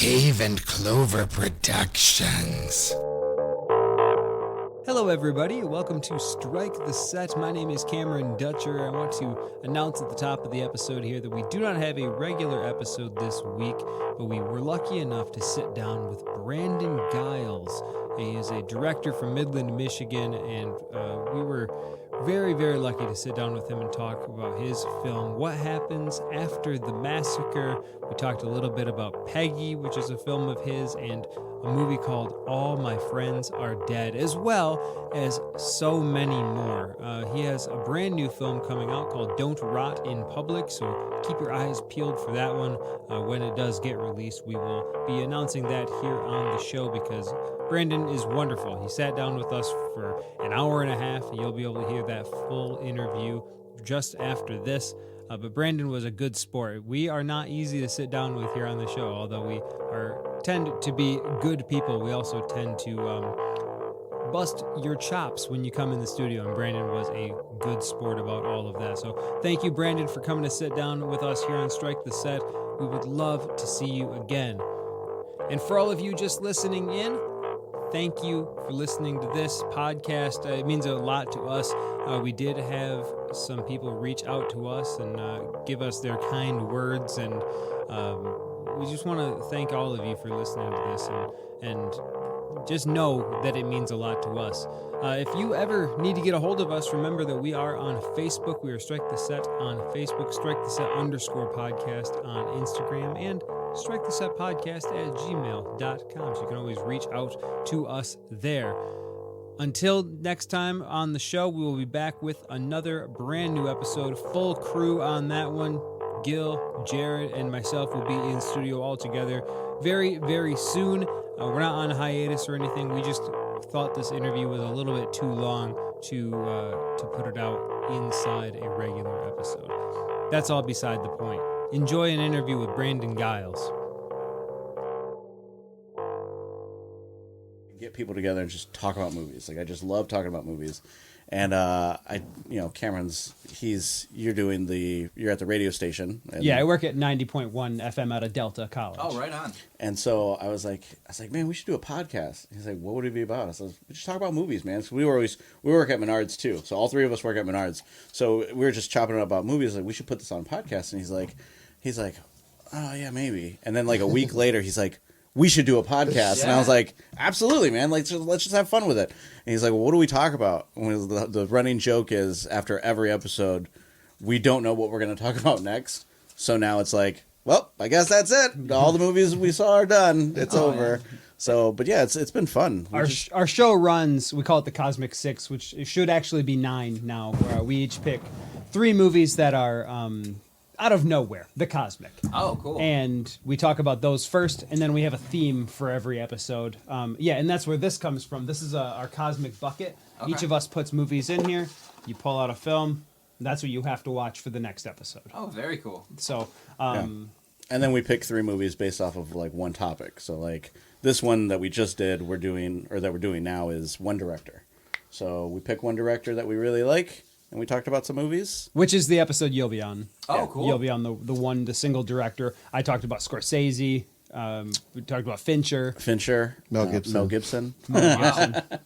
Cave and Clover Productions. Hello everybody, welcome to Strike the Set. My name is Cameron Dutcher. I want to announce at the top of the episode here that we do not have a regular episode this week, but we were lucky enough to sit down with Brandon Guiles. He is a director from Midland, Michigan, and we were very, very lucky to sit down with him and talk about his film, What Happens After The Massacre. We talked a little bit about Peggy, which is a film of his, and a movie called All My Friends Are Dead, as well as so many more. He has a brand new film coming out called Don't Rot in Public, so keep your eyes peeled for that one. When it does get released, we will be announcing that here on the show because Brandon is wonderful. He sat down with us for an hour and a half. You'll be able to hear that full interview just after this. But Brandon was a good sport. We are not easy to sit down with here on the show, although we tend to be good people. We also tend to bust your chops when you come in the studio, and Brandon was a good sport about all of that. So thank you, Brandon, for coming to sit down with us here on Strike the Set. We would love to see you again. And for all of you just listening in, thank you for listening to this podcast. It means a lot to us. We did have some people reach out to us and give us their kind words, and we just want to thank all of you for listening to this, and just know that it means a lot to us. If you ever need to get a hold of us, remember that we are on Facebook. We are Strike the Set on Facebook, Strike the Set _podcast on Instagram, and Strike the Set podcast at gmail.com. So you can always reach out to us there. Until next time on the show, we will be back with another brand new episode. Full crew on that one. Gil, Jared, and myself will be in studio all together very, very soon. We're not on hiatus or anything. We just thought this interview was a little bit too long to put it out inside a regular episode. That's all beside the point. Enjoy an interview with Brandon Guiles. Get people together and just talk about movies. Like, I just love talking about movies. And Cameron's, you're at the radio station. Yeah, I work at 90.1 FM out of Delta College. Oh, right on. And so I was like, man, we should do a podcast. He's like, what would it be about? I said, we just talk about movies, man. So we work at Menards too. So all three of us work at Menards. So we were just chopping it up about movies. Like, we should put this on a podcast. And he's like, oh yeah, maybe. And then like a week later, he's like, we should do a podcast. Yeah. And I was like, absolutely, man. Like, let's just have fun with it. And he's like, well, what do we talk about? And the running joke is, after every episode, we don't know what we're going to talk about next. So now it's like, well, I guess that's it. All the movies we saw are done. It's over. Man. So, but yeah, it's been fun. Our show runs, we call it the Cosmic Six, which it should actually be 9 now, where we each pick 3 movies that are out of nowhere, the cosmic. Oh, cool. And we talk about those first, and then we have a theme for every episode. And that's where this comes from. This is our cosmic bucket. Okay. Each of us puts movies in here. You pull out a film. That's what you have to watch for the next episode. Oh, very cool. So, and then we pick 3 movies based off of like one topic. So like this one that we just did, we're doing now is one director. So we pick one director that we really like, and we talked about some movies. Which is the episode you'll be on. Oh, yeah. Cool. You'll be on the single director. I talked about Scorsese. We talked about Fincher. Mel Gibson.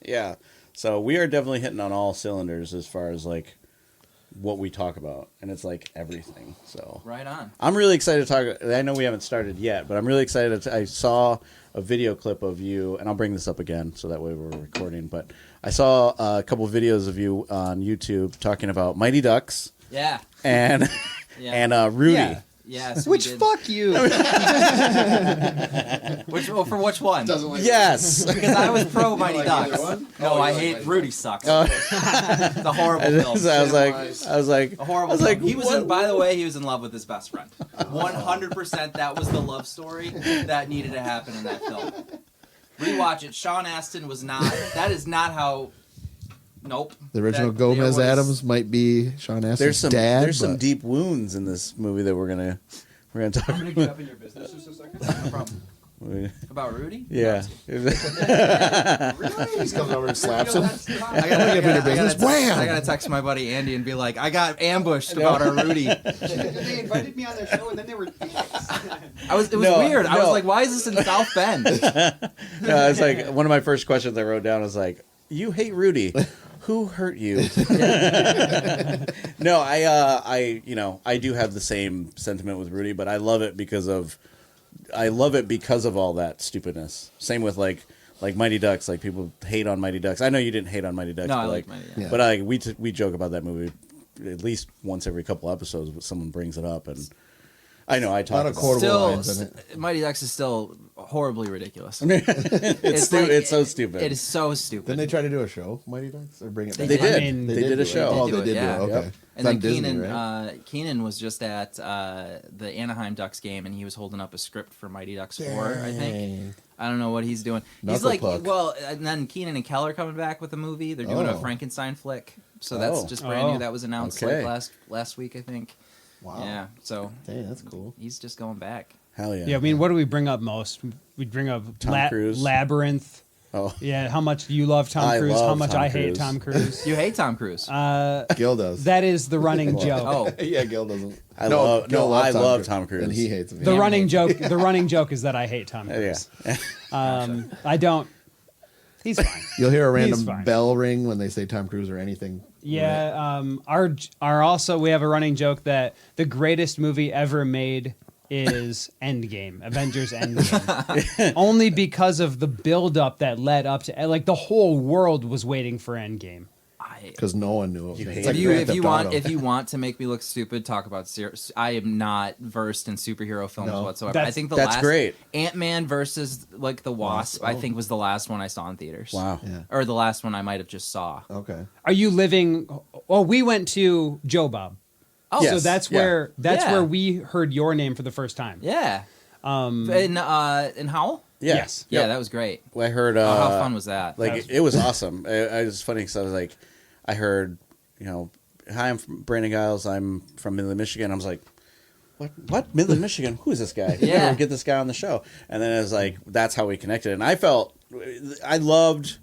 Yeah. So we are definitely hitting on all cylinders as far as like what we talk about, and it's like everything. So right on. I'm really excited to talk. I know we haven't started yet, but I'm really excited. I saw a video clip of you, and I'll bring this up again so that way we're recording. But I saw a couple of videos of you on YouTube talking about Mighty Ducks. Yeah. And Rudy. Yeah. Yes. Which fuck you. For which one? Yes. Because I was pro Mighty Ducks. No, I hate Rudy sucks. It's a horrible film. I was like, a horrible film. He was by the way, he was in love with his best friend. 100%. That was the love story that needed to happen in that film. Rewatch it. Sean Astin was not. That is not how. Nope. The original Gomez Addams might be Sean Astin's dad. There's some deep wounds in this movie that we're gonna talk about. I'm gonna get up in your business just a second. No problem. About Rudy? Yeah. He just comes over and slaps him. I gotta text my buddy Andy and be like, I got ambushed about our Rudy. They invited me on their show and then they were dicks. It was weird. I was like, why is this in South Bend? No, it's like one of my first questions I wrote down was like, "You hate Rudy. Who hurt you?" No, I do have the same sentiment with Rudy, but I love it because of all that stupidness. Same with like Mighty Ducks. Like people hate on Mighty Ducks. I know you didn't hate on Mighty Ducks. No, but I like Mighty Ducks. Yeah. But we joke about that movie at least once every couple episodes. But someone brings it up, and I know I talk Not a about quarter- it. lines in it. Mighty Ducks is still horribly ridiculous. It's so stupid. It is so stupid. Didn't they try to do a show, Mighty Ducks, or bring it back? They did. I mean, they did a show. Oh, do they it, did yeah. do it. Okay. Yep. And It's then on Disney, Keenan, right? Keenan was just at the Anaheim Ducks game, and he was holding up a script for Mighty Ducks 4, I think. Dang. I don't know what he's doing. He's Knuckle like, puck. well, and then Keenan and Keller coming back with a movie. They're doing a Oh. Frankenstein flick, so that's Oh. just brand Oh. new. That was announced Okay. like last week, I think. Wow. Yeah, so Dang, that's cool. he's just going back. Hell yeah. Yeah, I mean, what do we bring up most? We bring up Tom Cruise. Labyrinth. Oh. Yeah, how much do you love Tom I Cruise? love How much Tom I hate Cruise. Tom Cruise? You hate Tom Cruise? Gil does. That is the running joke. Oh, Yeah, Gil doesn't. I love Tom Tom Cruise. and he hates him. The Yeah. running joke. The running joke is that I hate Tom Yeah. Cruise. I don't. He's fine. You'll hear a He's random fine. bell ring when they say Tom Cruise or anything. Yeah. Our also we have a running joke that the greatest movie ever made is Endgame, Avengers Endgame. Only because of the build-up that led up to, like, the whole world was waiting for Endgame. Because no one knew it. You It's hate like it. Grand if you Theft want Auto. if you want to make me look stupid, talk about I am not versed in superhero films No. whatsoever. I think the That's last great. Ant-Man versus like the Wasp, I Oh. think was the last one I saw in theaters. Wow. Yeah. Or the last one I might have just saw. Okay. Are you living? Oh, we went to Joe Bob. Oh, Yes. So that's yeah. where Yeah. where we heard your name for the first time. yeah. In Howell? Yeah. Yes. Yeah, Yep. that was great. I heard. How fun was that? Like That was- it was awesome. It was funny because I was like, I heard, hi, I'm from Brandon Guiles. I'm from Midland, Michigan. I was like, what? Midland, Michigan? Who is this guy? We Yeah. never get this guy on the show. And then it was like, that's how we connected. And I loved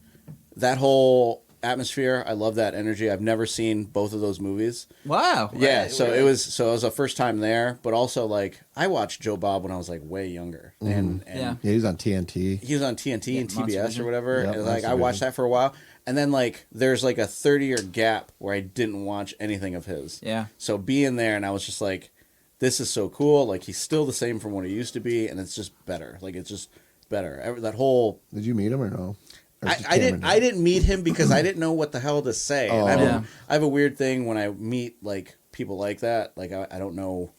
that whole atmosphere. I love that energy. I've never seen both of those movies. Wow. Yeah, Right, so really? it was a first time there, but also like I watched Joe Bob when I was like way younger, and Yeah. Yeah, he's on TNT. he was on TNT and Monster TBS Vision. or whatever. Yep, and like Monster I watched Vision. that for a while, and then like there's like a 30-year gap where I didn't watch anything of his. Yeah. So being there, and I was just like, this is so cool. Like he's still the same from what he used to be, and it's just better. Like it's just better. That whole Did you meet him or no? Or just I Cameron didn't. did? I didn't meet him because I didn't know what the hell to say. Oh. And Yeah. I have a weird thing when I meet like people like that. Like I don't know.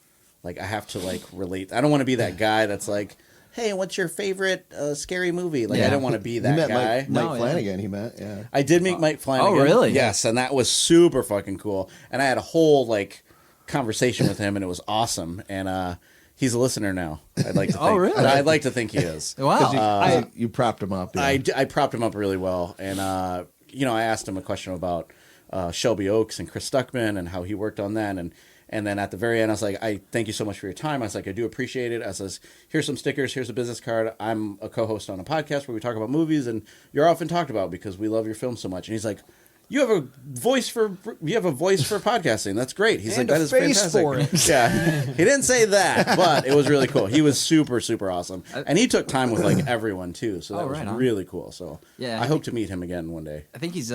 Like I have to like relate. I don't want to be that guy that's like, hey, what's your favorite scary movie? Like I Yeah. don't want to be He that met guy. Mike No, yeah. Flanagan. He met. Yeah. I did meet Mike Flanagan. Oh, really? Yes, and that was super fucking cool. And I had a whole like conversation with him, and it was awesome. And he's a listener now. I'd like to think. Oh, really? I'd like to think he is. Wow. You propped him up. Yeah. I propped him up really well, and I asked him a question about Shelby Oaks and Chris Stuckman and how he worked on that, and then at the very end, I was like, I thank you so much for your time. I was like, I do appreciate it. I says, here's some stickers, here's a business card. I'm a co-host on a podcast where we talk about movies, and you're often talked about because we love your film so much. And he's like, you have a voice for podcasting. That's great. He's And like, a that is face fantastic. for it. Yeah, he didn't say that, but it was really cool. He was super, super awesome, and he took time with like everyone too. So that Oh, was right on. really cool. So Yeah, I I hope to meet him again one day. I think he's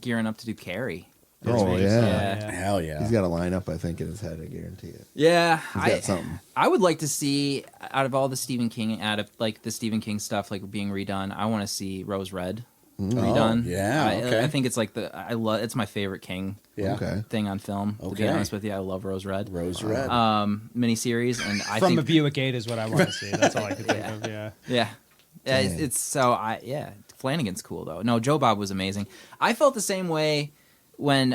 gearing up to do Carrie. Oh yeah. Yeah. Hell yeah. He's got a lineup, I think, in his head. I guarantee it. Yeah, He's got something. I would like to see out of all the Stephen King the Stephen King stuff like being redone. I want to see Rose Red redone. yeah, okay. I think it's like it's my favorite King Yeah. Okay. thing on film. To be Okay. honest with you, I love Rose Red. Rose Red. Miniseries, and I From think a Buick 8 is what I want to see. That's all I could think of. Yeah. yeah, it's so Flanagan's cool though. No, Joe Bob was amazing. I felt the same way when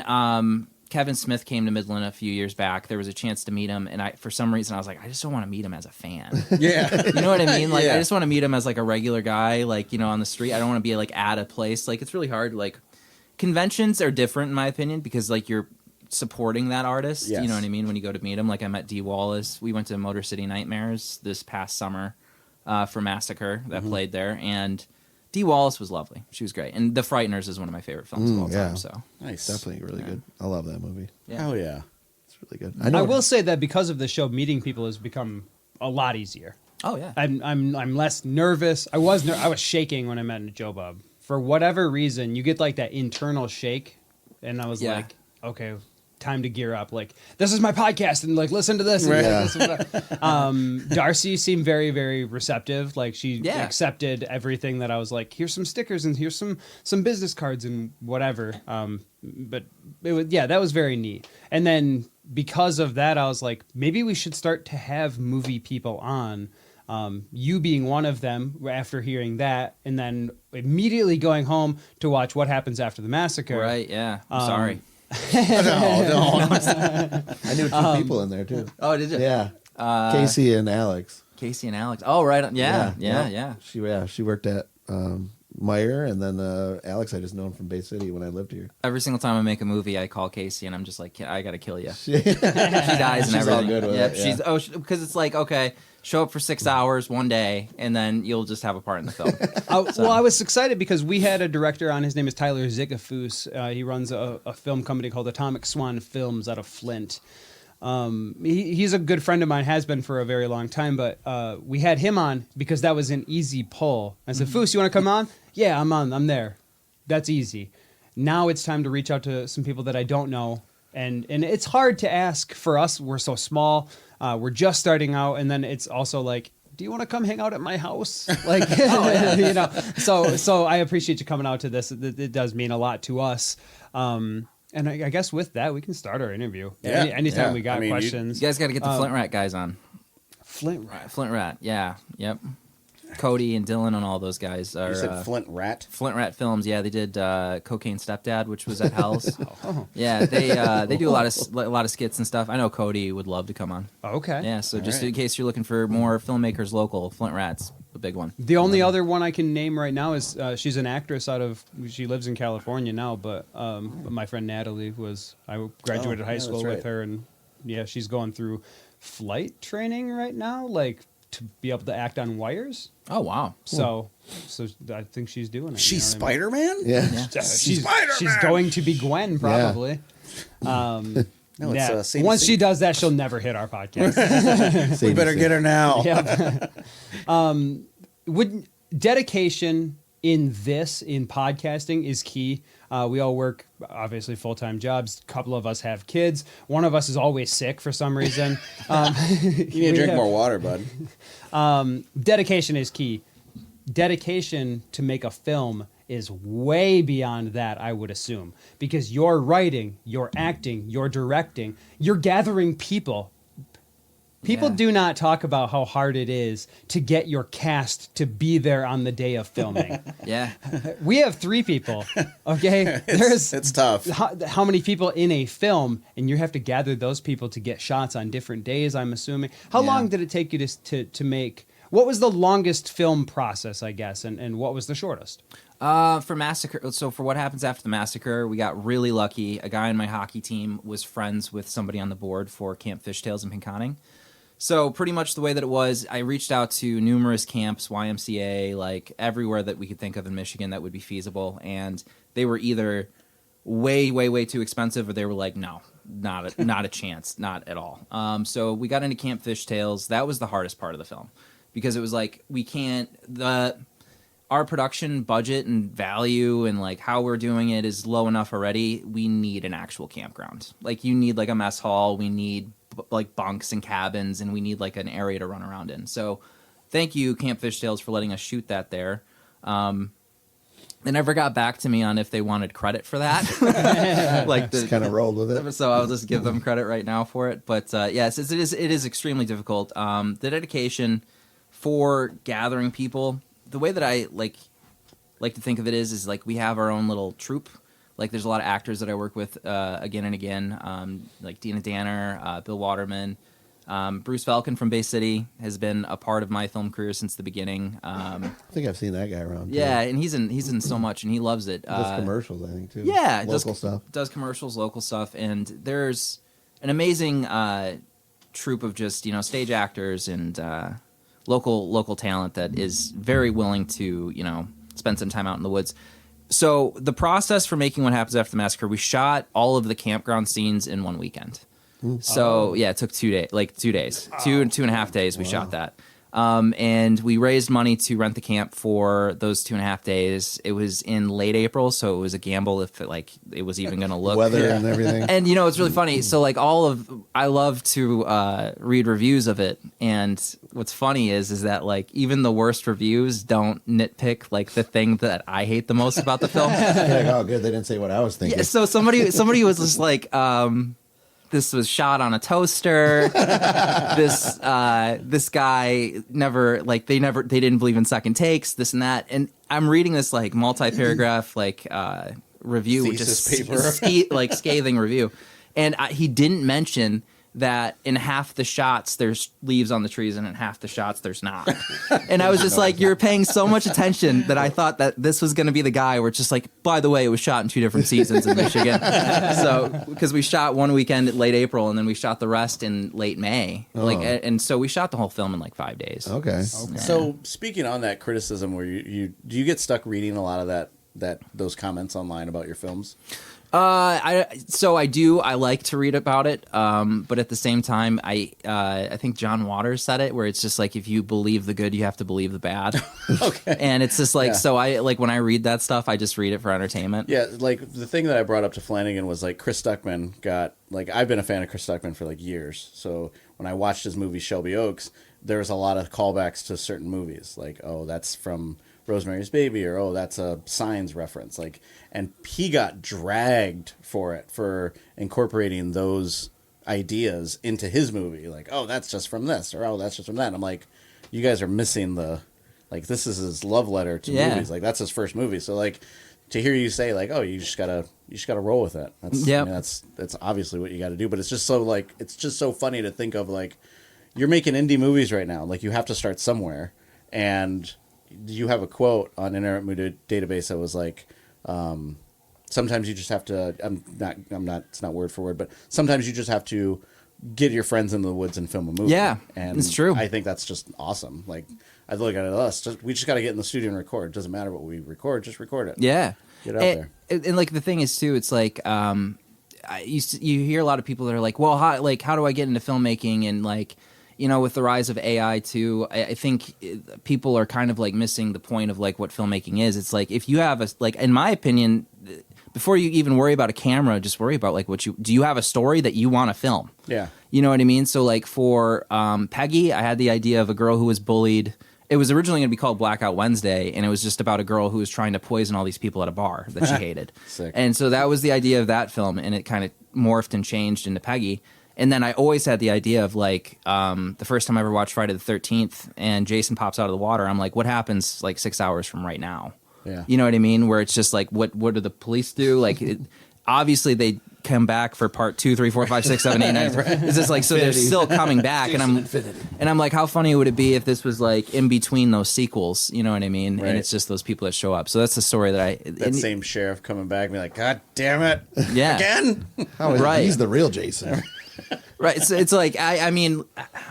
Kevin Smith came to Midland a few years back. There was a chance to meet him, and for some reason I was like, I just don't want to meet him as a fan. yeah. You know what I mean? Like, Yeah. I just want to meet him as like a regular guy, like, on the street. I don't want to be like at a place. Like, it's really hard. Like, conventions are different in my opinion because like you're supporting that artist. Yes. You know what I mean? When you go to meet him, like I met Dee Wallace. We went to Motor City Nightmares this past summer. for Massacre that played there, and Dee Wallace was lovely. She was great, and The Frighteners is one of my favorite films of all time. So Nice. Definitely really good. I love that movie. yeah. Oh yeah. It's really good. I will say that because of the show, meeting people has become a lot easier. Oh yeah. I'm less nervous. I was shaking when I met Joe Bob. For whatever reason, you get like that internal shake, and I was like, okay, time to gear up. Like, this is my podcast, and like, listen to this. And Darcy seemed very, very receptive. Like, she accepted everything that I was like, here's some stickers and here's some business cards and whatever. But it was, that was very neat. And then because of that, I was like, maybe we should start to have movie people on. You being one of them after hearing that, and then immediately going home to watch What Happens After the Massacre. Right, yeah. I'm sorry. No. I knew two people in there too. Oh, did you? Yeah, Casey and Alex. Casey and Alex. Oh, right. Yeah. She worked at Meyer, and then Alex I just known from Bay City when I lived here. Every single time I make a movie, I call Casey and I'm just like, I gotta kill you. She dies and She's everything. all good with it, She's because it's like, okay, show up for 6 hours one day, and then you'll just have a part in the film. Well, I was excited because we had a director on. His name is Tyler Zigafus. He runs a film company called Atomic Swan Films out of Flint. He's a good friend of mine, has been for a very long time, but we had him on because that was an easy pull. I said, Foos, you want to come on? Yeah, I'm on. I'm there. That's easy. Now it's time to reach out to some people that I don't know. And it's hard to ask for us. We're so small. We're just starting out. And then it's also like, do you want to come hang out at my house? Like, you know, so I appreciate you coming out to this. It does mean a lot to us. And I guess with that, we can start our interview. Yeah. Anytime we got questions. You guys got to get the Flint Rat guys on. Flint Rat. Flint Rat, yeah. Yep. Cody and Dylan and all those guys are. You said Flint Rat? Flint Rat Films, yeah. They did Cocaine Stepdad, which was at Hell's. Yeah, they do a lot of skits and stuff. I know Cody would love to come on. Okay. Yeah, so just in case you're looking for more filmmakers local, Flint Rat's a big one. The only other one I can name right now is she's an actress she lives in California now, but my friend Natalie I graduated high school with her, and she's going through flight training right now, like to be able to act on wires. Oh wow! So I think she's doing it. She's Spider-Man? Yeah. She's going to be Gwen probably. No, it's Once she does that, she'll never hit our podcast. We better get her now. Would dedication in podcasting is key. We all work obviously full-time jobs. A couple of us have kids. One of us is always sick for some reason. You need to drink more water, bud. Dedication is key. Dedication to make a film is way beyond that, I would assume, because you're writing, you're acting, you're directing, you're gathering people. People do not talk about how hard it is to get your cast to be there on the day of filming. Yeah. We have 3 people, okay? It's tough. How many people in a film, and you have to gather those people to get shots on different days, I'm assuming. How long did it take you to make... What was the longest film process, I guess, and what was the shortest? For Massacre, so for What Happens After the Massacre, we got really lucky. A guy on my hockey team was friends with somebody on the board for Camp Fishtails in Pinconning. So pretty much the way that it was, I reached out to numerous camps, YMCA, like everywhere that we could think of in Michigan that would be feasible, and they were either way, way, way too expensive, or they were like, no, not a chance, not at all. So we got into Camp Fishtails. That was the hardest part of the film, because it was like our production budget and value and like how we're doing it is low enough already. We need an actual campground. Like you need like a mess hall. We need like bunks and cabins, and we need like an area to run around in. So thank you, Camp Fishtails, for letting us shoot that there. They never got back to me on if they wanted credit for that. Like just kind of rolled with it. So I'll just give them credit right now for it. But yes, it is extremely difficult. The dedication for gathering people, the way that I like to think of it is like we have our own little troupe. Like there's a lot of actors that I work with again and again, like Dina Danner, Bill Waterman, Bruce Falcon from Bay City has been a part of my film career since the beginning. I think I've seen that guy around. Yeah, and he's in so much, and he loves it. Does commercials, I think too. Yeah, local stuff. Does commercials, local stuff, and there's an amazing troupe of just stage actors and local talent that is very willing to, you know, spend some time out in the woods. So the process for making What Happens After the Massacre, we shot all of the campground scenes in one weekend. So yeah, it took 2 days, like 2 days, 2.5 days. We shot that. And we raised money to rent the camp for those 2.5 days. It was in late April, so it was a gamble if it was even going to look Weather and everything. And you know, it's really funny. So like I love to read reviews of it, and what's funny is that like even the worst reviews don't nitpick like the thing that I hate the most about the film. Like, oh, good, they didn't say what I was thinking. Yeah, so somebody was just like, this was shot on a toaster. This guy never they didn't believe in second takes. This and that. And I'm reading this like multi-paragraph review, Thesis which is paper. scathing review, and he didn't mention that in half the shots there's leaves on the trees and in half the shots there's not. And I was just like, you're paying so much attention that I thought that this was going to be the guy where it's just like, by the way, it was shot in 2 different seasons in Michigan. So because we shot one weekend in late April and then we shot the rest in late May. And so we shot the whole film in like 5 days. Okay. So speaking on that criticism, where you do you get stuck reading a lot of those comments online about your films? I do. I like to read about it, but at the same time, I think John Waters said it, where it's just like if you believe the good, you have to believe the bad. Okay. And it's just like, Yeah. so I like when I read that stuff, I just read it for entertainment. Yeah, like the thing that I brought up to Flanagan was like Chris Stuckman got like I've been a fan of Chris Stuckman for like years. So when I watched his movie Shelby Oaks, there was a lot of callbacks to certain movies, like that's from Rosemary's Baby, or that's a Signs reference, like, and he got dragged for incorporating those ideas into his movie, like, that's just from this, or that's just from that. And I'm like, you guys are missing this is his love letter to movies, like that's his first movie. So like to hear you say like, you just gotta roll with it. That's that's obviously what you got to do. But it's just so funny to think of, like, you're making indie movies right now, like you have to start somewhere, and you have a quote on Internet Movie Database that was like, sometimes you just have to, it's not word for word, but sometimes you just have to get your friends in the woods and film a movie. Yeah, and it's true. I think that's just awesome. Like, I look at it we just got to get in the studio and record. It doesn't matter what we record, just record it. Yeah. Get it out there. And like the thing is too, it's like, you hear a lot of people that are like, well, how do I get into filmmaking? And like, you know, with the rise of AI too, I think people are kind of like missing the point of like what filmmaking is. It's like if you have in my opinion, before you even worry about a camera, just worry about like do you have a story that you want to film? Yeah. You know what I mean? So like for Peggy, I had the idea of a girl who was bullied. It was originally going to be called Blackout Wednesday, and it was just about a girl who was trying to poison all these people at a bar that she hated. Sick. And so that was the idea of that film, and it kind of morphed and changed into Peggy. And then I always had the idea of like the first time I ever watched Friday the 13th and Jason pops out of the water, I'm like, what happens like 6 hours from right now? Yeah. You know what I mean? Where it's just like, what do the police do? Like, obviously they come back for part 2, 3, 4, 5, 6, 7, 8, 9. It's just like, so they're still coming back. And I'm like, how funny would it be if this was like in between those sequels? You know what I mean? Right. And it's just those people that show up. So that's the story that Same sheriff coming back and be like, God damn it. Yeah. Again? How is Right. He's the real Jason. Right. So it's like, I mean,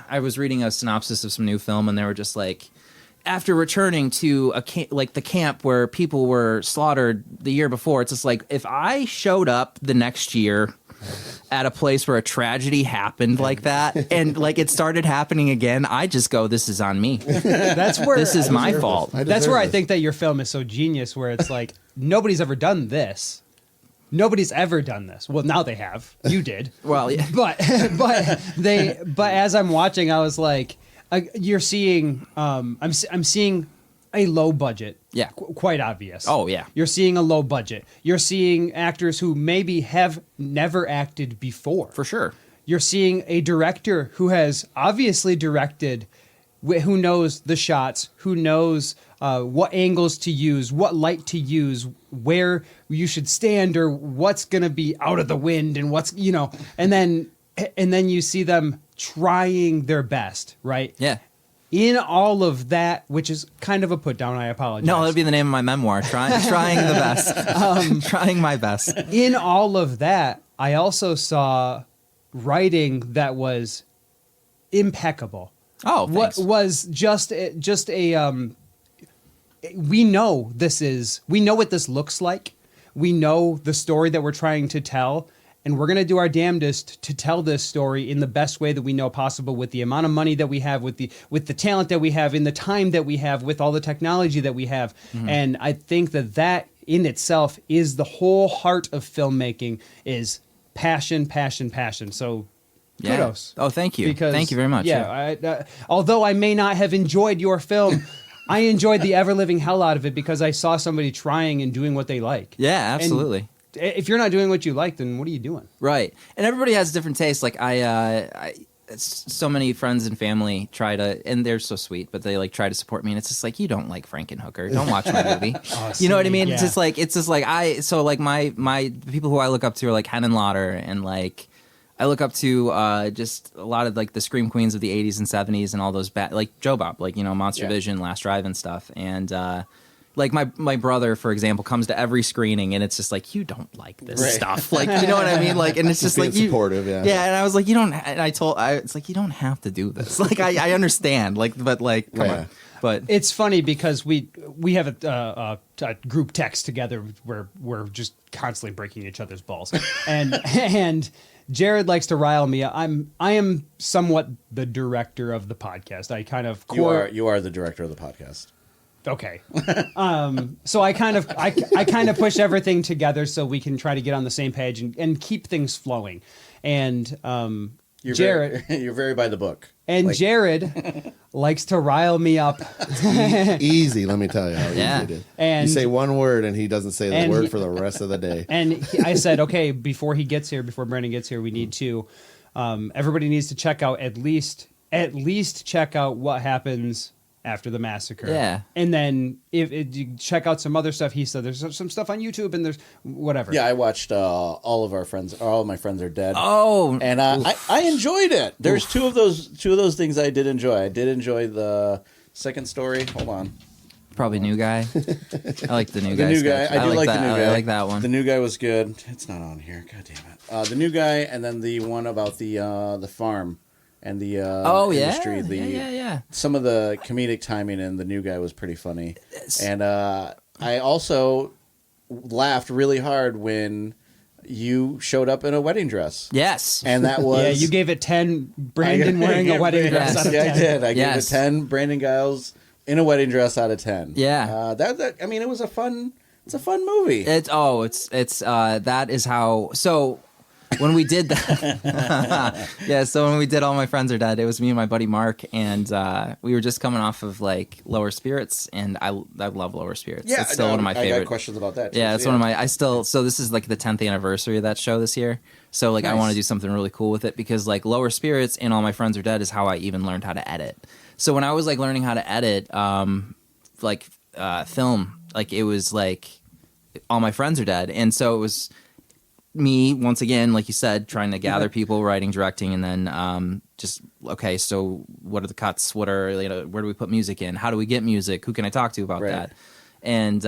I was reading a synopsis of some new film, and they were just like, after returning to the camp where people were slaughtered the year before, it's just like, if I showed up the next year at a place where a tragedy happened like that, and like it started happening again, I just go, this is on me. That's where This is my fault. That's where I think that your film is so genius, where it's like nobody's ever done this. Nobody's ever done this. Well, now they have. You did. Well, yeah. But as I'm watching, I was like, you're seeing. I'm seeing a low budget. Yeah. Quite obvious. Oh, yeah. You're seeing a low budget. You're seeing actors who maybe have never acted before. For sure. You're seeing a director who has obviously directed, who knows the shots, who knows what angles to use, what light to use, where you should stand, or what's going to be out of the wind, and what's, and then you see them trying their best, right? Yeah. In all of that, which is kind of a put down, I apologize. No, that'd be the name of my memoir. Trying the best. Trying my best. In all of that, I also saw writing that was impeccable. Oh, thanks. was just a we know what this looks like. We know the story that we're trying to tell, and we're going to do our damnedest to tell this story in the best way that we know possible, with the amount of money that we have, with the talent that we have, in the time that we have, with all the technology that we have. And I think that in itself is the whole heart of filmmaking, is passion, passion, passion. So kudos. Oh, thank you. Thank you very much. Yeah. Although I may not have enjoyed your film, I enjoyed the ever living hell out of it because I saw somebody trying and doing what they like. Yeah, absolutely. And if you're not doing what you like, then what are you doing? Right. And everybody has different tastes. Like so many friends and family try to, and they're so sweet, but they like try to support me, and it's just like, you don't like Frankenhooker, don't watch my movie. You know what I mean? Yeah. It's just like my people who I look up to are like Henenlotter, and like I look up to just a lot of like the scream queens of the 80s and 70s and all those like Joe Bob, like, you know, Monster Vision, Last Drive and stuff. And like my brother, for example, comes to every screening, and it's just like, you don't like this stuff, like, you know what I mean? Like, and it's just like supportive, yeah. And I was like, you don't. And it's like, you don't have to do this. Like, I understand, like, but like, come on. But it's funny because we have a group text together where we're just constantly breaking each other's balls, and Jared likes to rile me. I am somewhat the director of the podcast. I kind of you are the director of the podcast. Okay. So I kind of push everything together so we can try to get on the same page and keep things flowing. And Jared, you're very by the book. And like, Jared likes to rile me up. Easy, let me tell you how easy it is. And you say one word and he doesn't say the word for the rest of the day. And I said, okay, before Brandon gets here, we need to, everybody needs to check out at least check out What Happens After the Massacre. Yeah. And then if you check out some other stuff, he said there's some stuff on YouTube and there's whatever. Yeah, I watched all of my friends are dead. Oh, and I enjoyed it. There's two of those things I did enjoy. I did enjoy the second story. Hold on. Probably New Guy. I like the New Guy. The New Guy. I do like that. the New Guy. I like that one. The New Guy was good. It's not on here. God damn it. The New Guy, and then the one about the farm. And the industry, yeah. Some of the comedic timing in The New Guy was pretty funny. And I also laughed really hard when you showed up in a wedding dress. Yes. And that was... Yeah, you gave it 10 Brandon wearing a wedding dress out of 10. I did. I gave it 10 Brandon Guiles in a wedding dress out of 10. Yeah. I mean, it was a fun movie. That is how... So... When we did that, so when we did All My Friends Are Dead, it was me and my buddy Mark, and we were just coming off of like Lower Spirits, and I love Lower Spirits. Yeah, it's still one of my favorite. I got questions about that too. Yeah, it's one of my. So this is like the 10th anniversary of that show this year. So like, nice. I want to do something really cool with it because like Lower Spirits and All My Friends Are Dead is how I even learned how to edit. So when I was like learning how to edit, film, like it was like All My Friends Are Dead, and so it was me once again, like you said, trying to gather people, writing, directing, and then so what are the cuts? What are, where do we put music in? How do we get music? Who can I talk to about that? And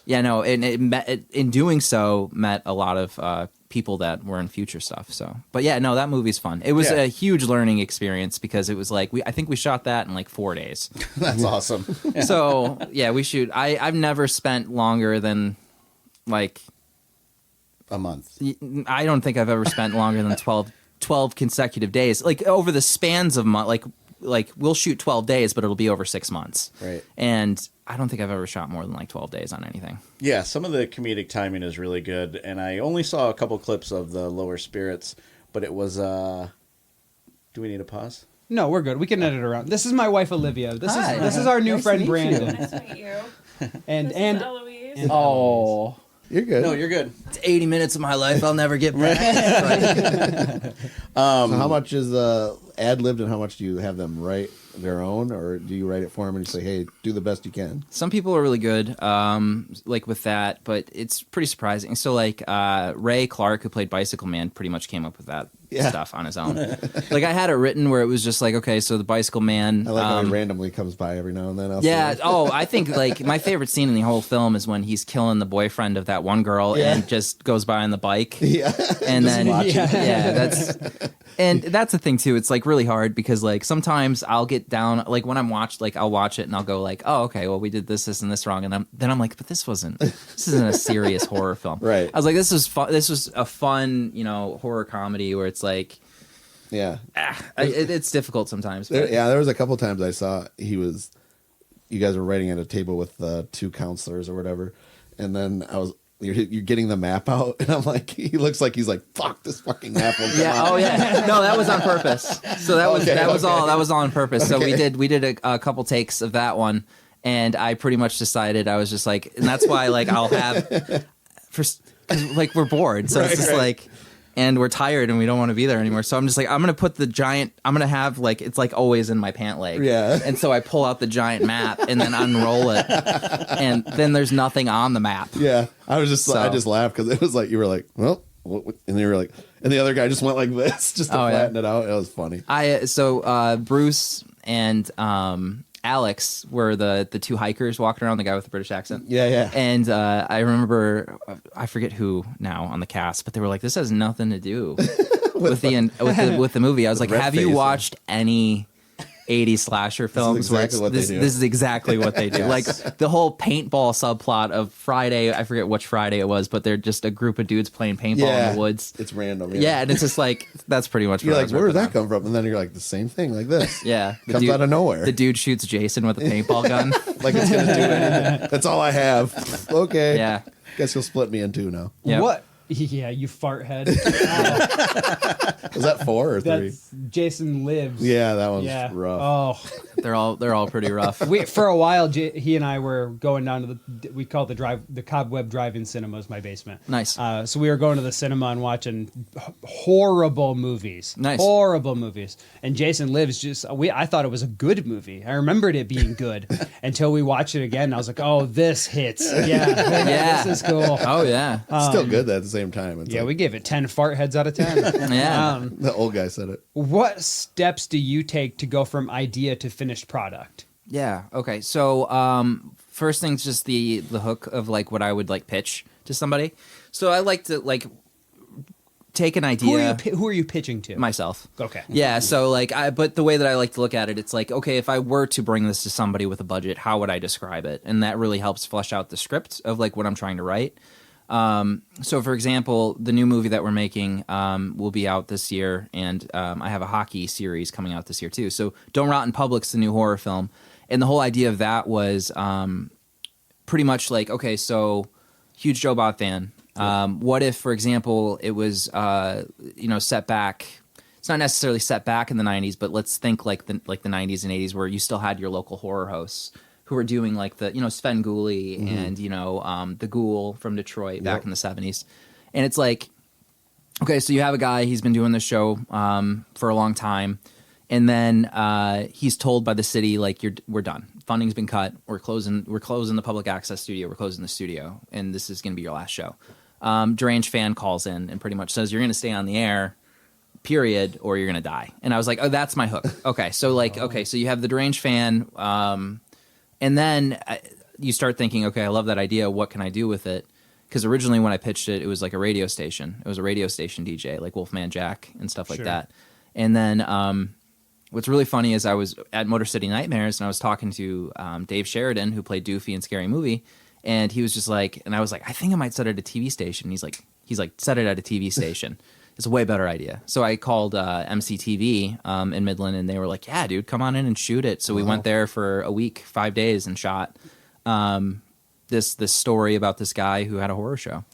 in doing so, met a lot of people that were in future stuff. So, but yeah, no, that movie's fun. It was a huge learning experience because it was like I think we shot that in like 4 days. That's awesome. Yeah. So yeah, we shoot. I've never spent longer than like a month. I don't think I've ever spent longer than 12 consecutive days. Like over the spans of month, like we'll shoot 12 days, but it'll be over 6 months. Right. And I don't think I've ever shot more than like 12 days on anything. Yeah, some of the comedic timing is really good, and I only saw a couple clips of the Lower Spirits, but it was. Do we need a pause? No, we're good. We can edit around. This is my wife Olivia. This is our new friend Brandon. Nice to meet you. and this is Eloise. Oh. You're good. No, you're good. It's 80 minutes of my life I'll never get back. So how much is ad-libbed and how much do you have them write their own, or do you write it for them and you say, hey, do the best you can? Some people are really good like with that, but it's pretty surprising. So like Ray Clark, who played Bicycle Man, pretty much came up with stuff on his own. Like I had it written where it was just like, okay, so the bicycle man. I like how he randomly comes by every now and then. Yeah. Oh, I think like my favorite scene in the whole film is when he's killing the boyfriend of that one girl and just goes by on the bike. Yeah. And then that's the thing too. It's like really hard because like sometimes I'll get down like when I'm I'll watch it and I'll go like, oh, okay, well we did this and this wrong, and then I'm like, but this isn't a serious horror film. Right. I was like, this is fun. This was a fun, horror comedy where it's like, it's difficult sometimes. But. There was a couple times I saw you guys were writing at a table with two counselors or whatever, and then you're getting the map out, and I'm like, he looks like he's like, fuck, this fucking map will come out. Oh yeah, no, that was on purpose. So that was all on purpose. So we did a couple takes of that one, and I pretty much decided I was just like, and that's why like I'll have cause, like we're bored, so it's just like. And we're tired and we don't want to be there anymore. So I'm just like, I'm going to put I'm going to have like, it's like always in my pant leg. Yeah. And so I pull out the giant map and then unroll it. And then there's nothing on the map. Yeah. I just laughed because it was like, you were like, well, and you were like, and the other guy just went like this just to flatten it out. It was funny. Bruce and Alex were the two hikers walking around, the guy with the British accent. Yeah. And I remember, I forget who now on the cast, but they were like, this has nothing to do with the movie. I was like, have you watched any 80s slasher films? This is exactly what they do. Like the whole paintball subplot of Friday, I forget which Friday it was, but they're just a group of dudes playing paintball in the woods. It's random. Yeah, and it's just like, that's pretty much you're like, where did that come from? And then you're like, the same thing, like this. Yeah. Comes out of nowhere. The dude shoots Jason with a paintball gun. Like it's going to do anything. That's all I have. Okay. Yeah. Guess you'll split me in two now. Yep. What? Yeah, you fart head. Was that 4 or 3? That's Jason Lives. Yeah, that one's rough. Oh, they're all pretty rough. For a while, he and I were going down to we call it the Cobweb Drive-In Cinemas, my basement. Nice. So we were going to the cinema and watching horrible movies. Nice. Horrible movies. And Jason Lives I thought it was a good movie. I remembered it being good until we watched it again. And I was like, oh, this hits. Yeah. This is cool. Oh yeah. Still good though, at the same time. It's we gave it 10 fart heads out of 10. Yeah. The old guy said it. What steps do you take to go from idea to finished product? Yeah. Okay. So first thing's just the hook of like what I would like pitch to somebody. So I like to like take an idea. Who are you pitching to? Myself. Okay. Yeah. So like but the way that I like to look at it, it's like, okay, if I were to bring this to somebody with a budget, how would I describe it? And that really helps flesh out the script of like what I'm trying to write. So for example, the new movie that we're making will be out this year, and I have a hockey series coming out this year too. So Don't Rot in Public's the new horror film, and the whole idea of that was pretty much like, okay, so huge Joe Bob fan. What if, for example, it was set back? It's not necessarily set back in the 90s, but let's think like the 90s and 80s where you still had your local horror hosts who were doing like the, Sven Gooley and, the Ghoul from Detroit back in the 70s. And it's like, okay, so you have a guy, he's been doing this show for a long time. And then he's told by the city, like, we're done. Funding's been cut. We're closing the public access studio. We're closing the studio. And this is going to be your last show. Deranged Fan calls in and pretty much says, you're going to stay on the air, period, or you're going to die. And I was like, oh, that's my hook. Okay, so you have the Deranged Fan, and then you start thinking, okay, I love that idea. What can I do with it? Because originally when I pitched it, it was like a radio station. It was a radio station DJ, like Wolfman Jack and stuff like that. And then what's really funny is I was at Motor City Nightmares and I was talking to Dave Sheridan, who played Doofy in Scary Movie. And he was just like, and I was like, I think I might set it at a TV station. He's like, set it at a TV station. It's a way better idea. So I called MCTV in Midland, and they were like, yeah, dude, come on in and shoot it. So we went there for a week, 5 days, and shot this story about this guy who had a horror show.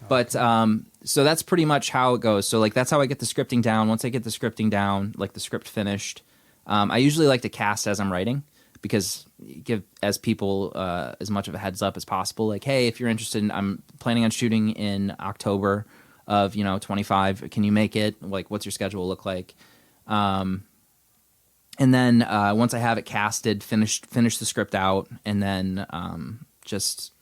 But so that's pretty much how it goes. So like that's how I get the scripting down. Once I get the scripting down, like the script finished, I usually like to cast as I'm writing, because give as people as much of a heads up as possible. Like, hey, if you're interested, I'm planning on shooting in October of 25. Can you make it? Like, what's your schedule look like? And then once I have it casted, finish the script out, and then just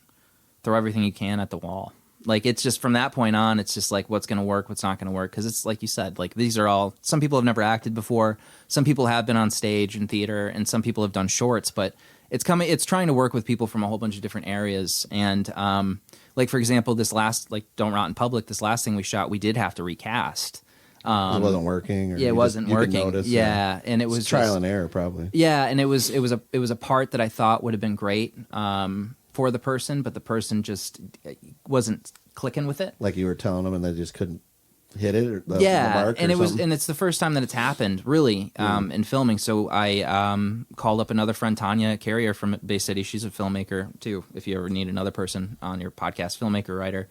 throw everything you can at the wall. Like, it's just from that point on, it's just like what's going to work, what's not going to work. Because it's like you said, like these are all, some people have never acted before. Some people have been on stage and theater, and some people have done shorts. But it's trying to work with people from a whole bunch of different areas. And like, for example, this last, like Don't Rot in Public, this last thing we shot, we did have to recast. It wasn't working. Or Yeah, it wasn't working. Yeah, and it was trial and error, probably. Yeah, and it was a part that I thought would have been great for the person, but the person just wasn't clicking with it. Like you were telling them, and they just couldn't hit it. Or the mark and or something? and it's the first time that it's happened really in filming. So I called up another friend, Tanya Carrier from Bay City. She's a filmmaker too. If you ever need another person on your podcast, filmmaker, writer.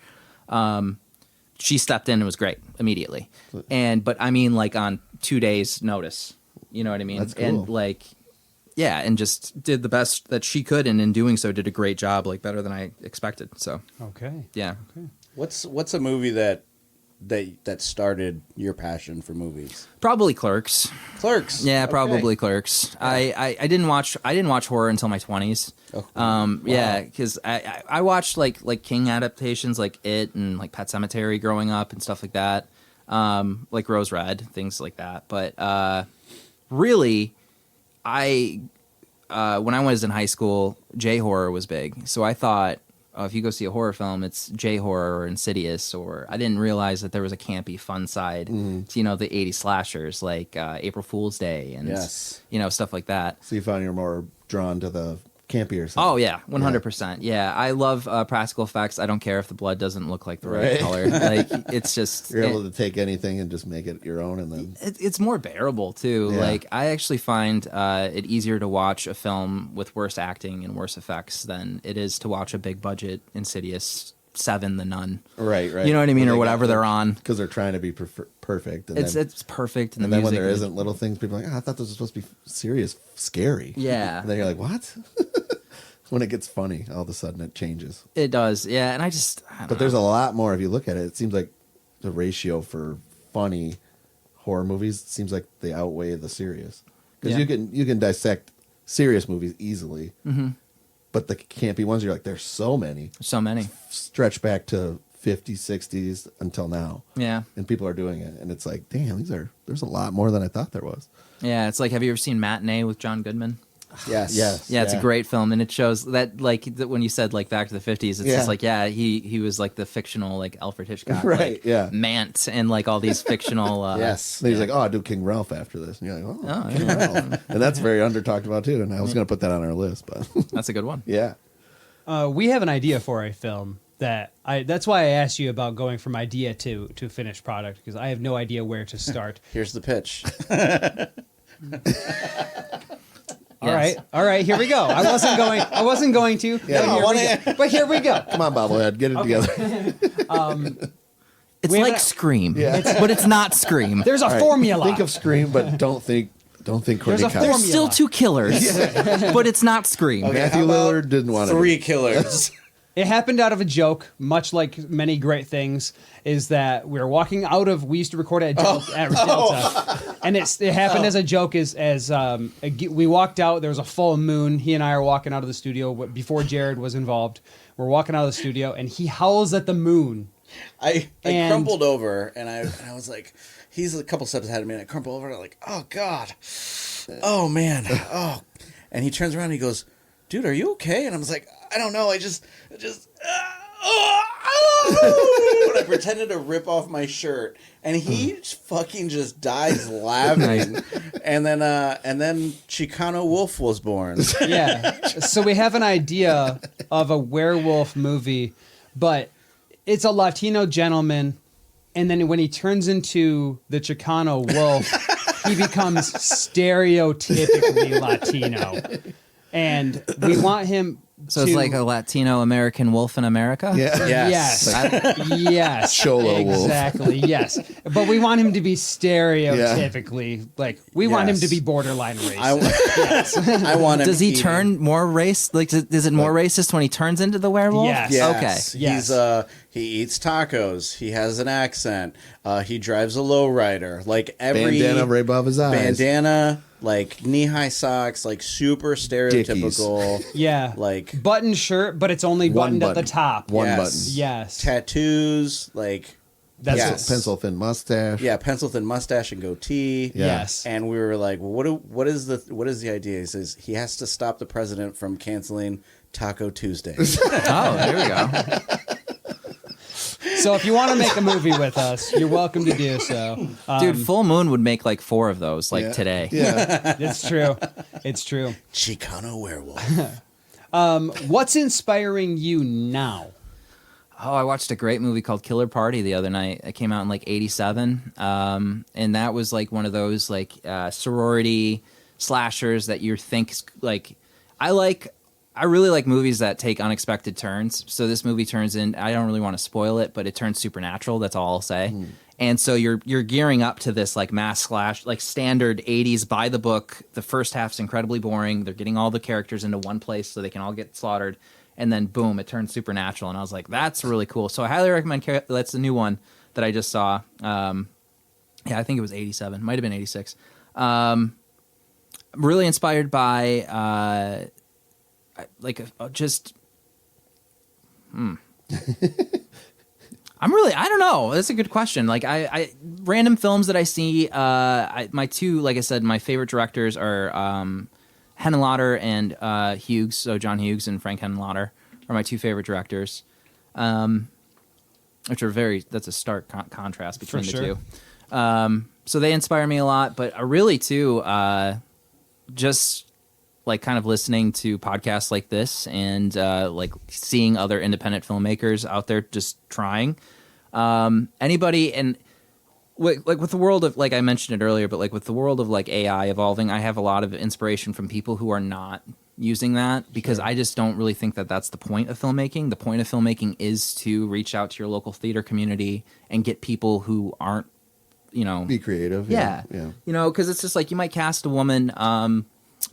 She stepped in and was great immediately. But I mean, like on 2 days notice, you know what I mean? That's cool. And like, yeah, and just did the best that she could. And in doing so did a great job, like better than I expected. So, Okay. yeah. Okay. What's a movie that started your passion for movies? Probably Clerks. Clerks. Yeah, Okay. probably Clerks. I didn't watch horror until my 20s. Oh, wow. Yeah, because I watched like King adaptations like It and like Pet Sematary growing up and stuff like that. Like Rose Red, things like that. But really, when I was in high school, J horror was big. So I thought, if you go see a horror film, it's J horror or Insidious, or I didn't realize that there was a campy, fun side to, the 80s slashers like April Fool's Day and stuff like that. So you found you're more drawn to the campier side. Oh yeah, 100%. Yeah, I love practical effects. I don't care if the blood doesn't look like the right color. Like it's just You're able to take anything and just make it your own, and then it's more bearable too. Yeah. Like I actually find it easier to watch a film with worse acting and worse effects than it is to watch a big budget Insidious 7, The Nun. right. You know what I mean, When or they whatever got- they're on. because they're trying to be perfect. And It's then, it's perfect, and the then when music there is- isn't little things, people are like, I thought this was supposed to be serious, scary. Yeah. And then you're like, what? When it gets funny, all of a sudden it changes. It does, yeah. And I don't But there's a lot more. If you look at it, it seems like the ratio for funny horror movies seems like they outweigh the serious. Because Yeah. you can dissect serious movies easily, but the campy ones, you're like, there's so many. so many. Stretch back to 50s, 60s until now. Yeah, And people are doing it, and it's like, damn, there's a lot more than I thought there was. yeah. It's like, have you ever seen Matinee with John Goodman? Yes. Yes. Yeah, it's a great film, and it shows that, like, when you said like Back to the 50s, it's Yeah. just like, yeah, he was like the fictional like Alfred Hitchcock, Right, like, yeah. Mant, and like all these fictional. Yes. And he's like, oh, I'll do King Ralph after this. And you're like, oh, Oh, King Ralph. And that's very under talked about too. And I was going to put that on our list, but that's a good one. yeah. We have an idea for a film that's why I asked you about going from idea to finished product, because I have no idea where to start. Here's the pitch. All right, here we go. I wasn't going to. Yeah, But here we go. Come on, Bobblehead, get it together. It's We have like an- Scream, but it's not Scream. There's a All right, formula. Think of Scream, but don't think Courtney There's a Cox. formula. There's still two killers, but it's not Scream. Okay. Matthew How about Lillard didn't want 3 killers. It happened out of a joke, much like many great things, is that we used to record at Delta, and it happened as a joke we walked out, there was a full moon, he and I are walking out of the studio before Jared was involved, we're walking out of the studio, and he howls at the moon. I And- crumpled over, and I was like, he's a couple steps ahead of me, and I crumple over, and I'm like, oh, God. Oh, man. Oh. And he turns around, and he goes, dude, are you okay? And I was like, I don't know. I just and I pretended to rip off my shirt, and he fucking just dies laughing. And then Chicano Wolf was born. Yeah. So we have an idea of a werewolf movie, but it's a Latino gentleman, and then when he turns into the Chicano wolf, he becomes stereotypically Latino. And we want him So it's like a Latino American wolf in America. Yeah. Yes. Yes. Cholo wolf. Exactly. Yes. But we want him to be stereotypically we want him Yes. to be borderline racist. I want him. Does he eating- turn more race? Like, is it more racist when he turns into the werewolf? Yes. Yes. Okay. Yes. He eats tacos. He has an accent. He drives a lowrider. Like every Bandana right above his eyes. bandana. like knee-high socks, like super stereotypical. Yeah. Like button shirt, but it's only One buttoned at the button. top. One Yes. button. Yes. tattoos, like That's yes. Pencil thin mustache. Yeah, pencil thin mustache and goatee. Yeah. Yes. And we were like, well, what is the idea? He says he has to stop the president from canceling Taco Tuesday. Oh, there we go. So if you want to make a movie with us, you're welcome to do so. Dude, Full Moon would make like 4 of those like Yeah. today. Yeah. It's true. It's true. Chicano werewolf. What's inspiring you now? Oh, I watched a great movie called Killer Party the other night. It came out in like '87, and that was like one of those like sorority slashers that you think like I really like movies that take unexpected turns. So this movie turns in. I don't really want to spoil it, but it turns supernatural. That's all I'll say. And so you're gearing up to this like mass slash, like standard '80s by the book. The first half's incredibly boring. They're getting all the characters into one place so they can all get slaughtered. And then boom, it turns supernatural, and I was like, "That's really cool." So I highly recommend. That's the new one that I just saw. Yeah, I think it was '87, might have been '86. Really inspired by I don't know. That's a good question. Like I random films that I see. My two, like I said, my favorite directors are Henenlotter and Hughes. So John Hughes and Frank Henenlotter are my two favorite directors, which are that's a stark contrast between For the sure. two. So they inspire me a lot, but really too, just like kind of listening to podcasts like this and like seeing other independent filmmakers out there just trying. Anybody and like with the world of, like I mentioned it earlier, but like with the world of like AI evolving, I have a lot of inspiration from people who are not using that, because I just don't really think that that's the point of filmmaking. The point of filmmaking is to reach out to your local theater community and get people who aren't, Be creative. yeah. Yeah. Because it's just like you might cast a woman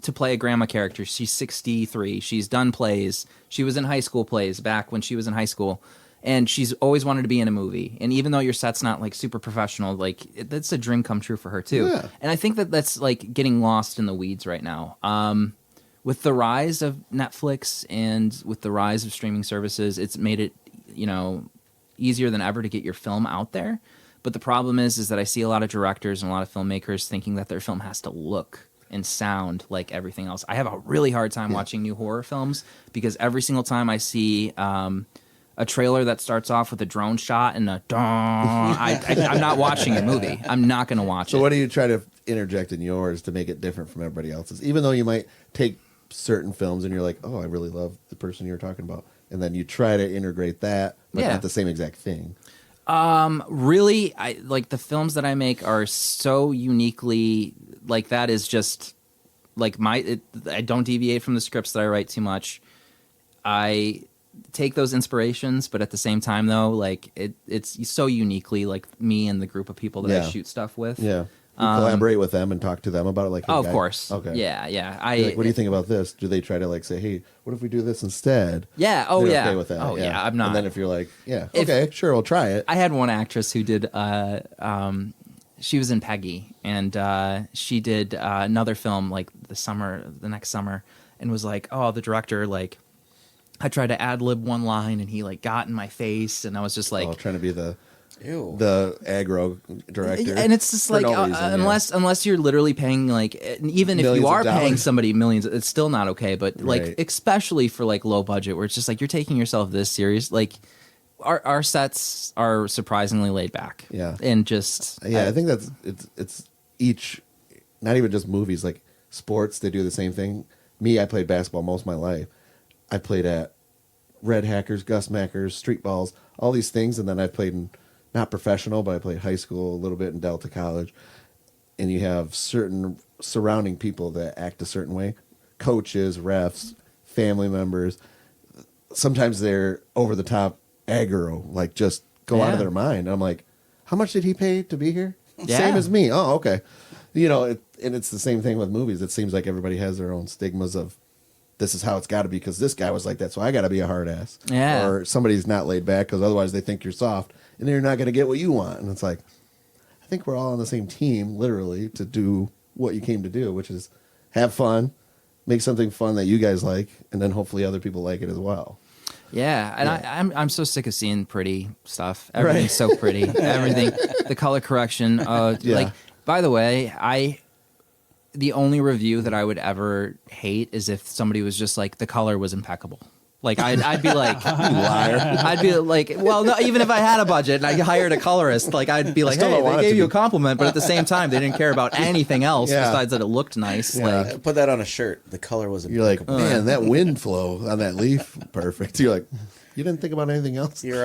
to play a grandma character. She's 63. She's done plays. She was in high school plays back when she was in high school. And she's always wanted to be in a movie. And even though your set's not like super professional, like that's a dream come true for her too. Yeah. And I think that that's like getting lost in the weeds right now. With the rise of Netflix and with the rise of streaming services, it's made it, easier than ever to get your film out there. But the problem is that I see a lot of directors and a lot of filmmakers thinking that their film has to look and sound like everything else. I have a really hard time watching new horror films because every single time I see a trailer that starts off with a drone shot and a I'm not watching a movie. I'm not going to watch it. So what do you try to interject in yours to make it different from everybody else's? Even though you might take certain films and you're like, oh, I really love the person you're talking about. And then you try to integrate that, but Yeah. not the same exact thing. Really, I like the films that I make are so uniquely like that is just like I don't deviate from the scripts that I write too much. I take those inspirations, but at the same time though, like it's so uniquely like me and the group of people that I Yeah. shoot stuff with. Yeah. You collaborate with them and talk to them about it. Like, hey, Oh, of guys. course. Okay. Yeah. You're like, what do you think about this? Do they try to like say, hey, what if we do this instead? Yeah. Oh, They're yeah. okay with that. Oh, yeah. I'm not. And then if you're like, yeah, If- okay, sure, we'll try it. I had one actress who did she was in Peggy, and she did another film like the next summer, and was like, oh, the director, like I tried to ad lib one line and he like got in my face, and I was just like, Trying to be the Ew. aggro director. and it's just For like no reason, yeah. unless you're literally paying like, and even if Millions you of are paying dollars. somebody millions, it's still not okay. But like Right. especially for like low budget, where it's just like you're taking yourself this serious, like. Our sets are surprisingly laid back. Yeah. And just Yeah, I think that's it's each, not even just movies, like sports. They do the same thing. Me, I played basketball most of my life. I played at Red Hackers, Gus Mackers, Street Balls, all these things, and then I played in not professional, but I played high school a little bit in Delta College. And you have certain surrounding people that act a certain way, coaches, refs, family members. Sometimes they're over the top aggro, like just go out of Yeah. their mind. I'm like, how much did he pay to be here? Yeah. Same as me. Oh, okay. And it's the same thing with movies. It seems like everybody has their own stigmas of this is how it's got to be because this guy was like that, so I got to be a hard ass. Yeah. Or somebody's not laid back because otherwise they think you're soft, and then you're not going to get what you want. And it's like, I think we're all on the same team, literally, to do what you came to do, which is have fun, make something fun that you guys like, and then hopefully other people like it as well. Yeah, and I'm so sick of seeing pretty stuff. Everything's so pretty. Everything, the color correction. Like, by the way, the only review that I would ever hate is if somebody was just like, the color was impeccable. Like, I'd be like, you liar. I'd be like, well, no, even if I had a budget and I hired a colorist, like, I'd be like, hey, they gave you a compliment, but at the same time, they didn't care about anything else besides that it looked nice. Yeah. Like, Put that on a shirt. The color was You're like, man, that wind flow on that leaf, perfect. You're like, you didn't think about anything else? You're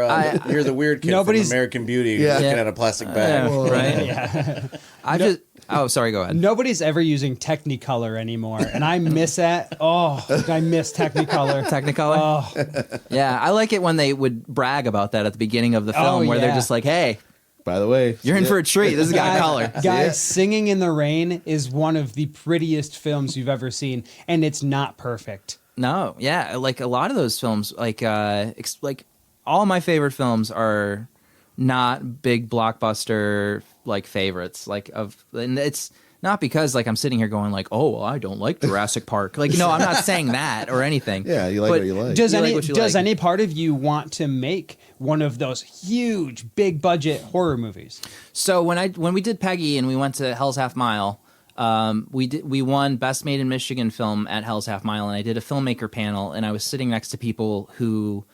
the weird kid from American Beauty looking at a plastic bag. right? Yeah. Oh, sorry, go ahead. Nobody's ever using Technicolor anymore, and I miss that. Oh, I miss Technicolor. Technicolor? Oh. Yeah, I like it when they would brag about that at the beginning of the film, where they're just like, hey, by the way, you're in for a treat. This has got color. Guys, Singing in the Rain is one of the prettiest films you've ever seen, and it's not perfect. No, yeah, like a lot of those films, like all my favorite films are not big blockbuster like favorites, and it's not because like I'm sitting here going like, oh, well, I don't like Jurassic Park. Like, no, I'm not saying that or anything. Yeah, you like what you like. Does like any part of you want to make one of those huge, big budget horror movies? So when we did Peggy and we went to Hell's Half Mile, we won Best Made in Michigan film at Hell's Half Mile, and I did a filmmaker panel, and I was sitting next to people who,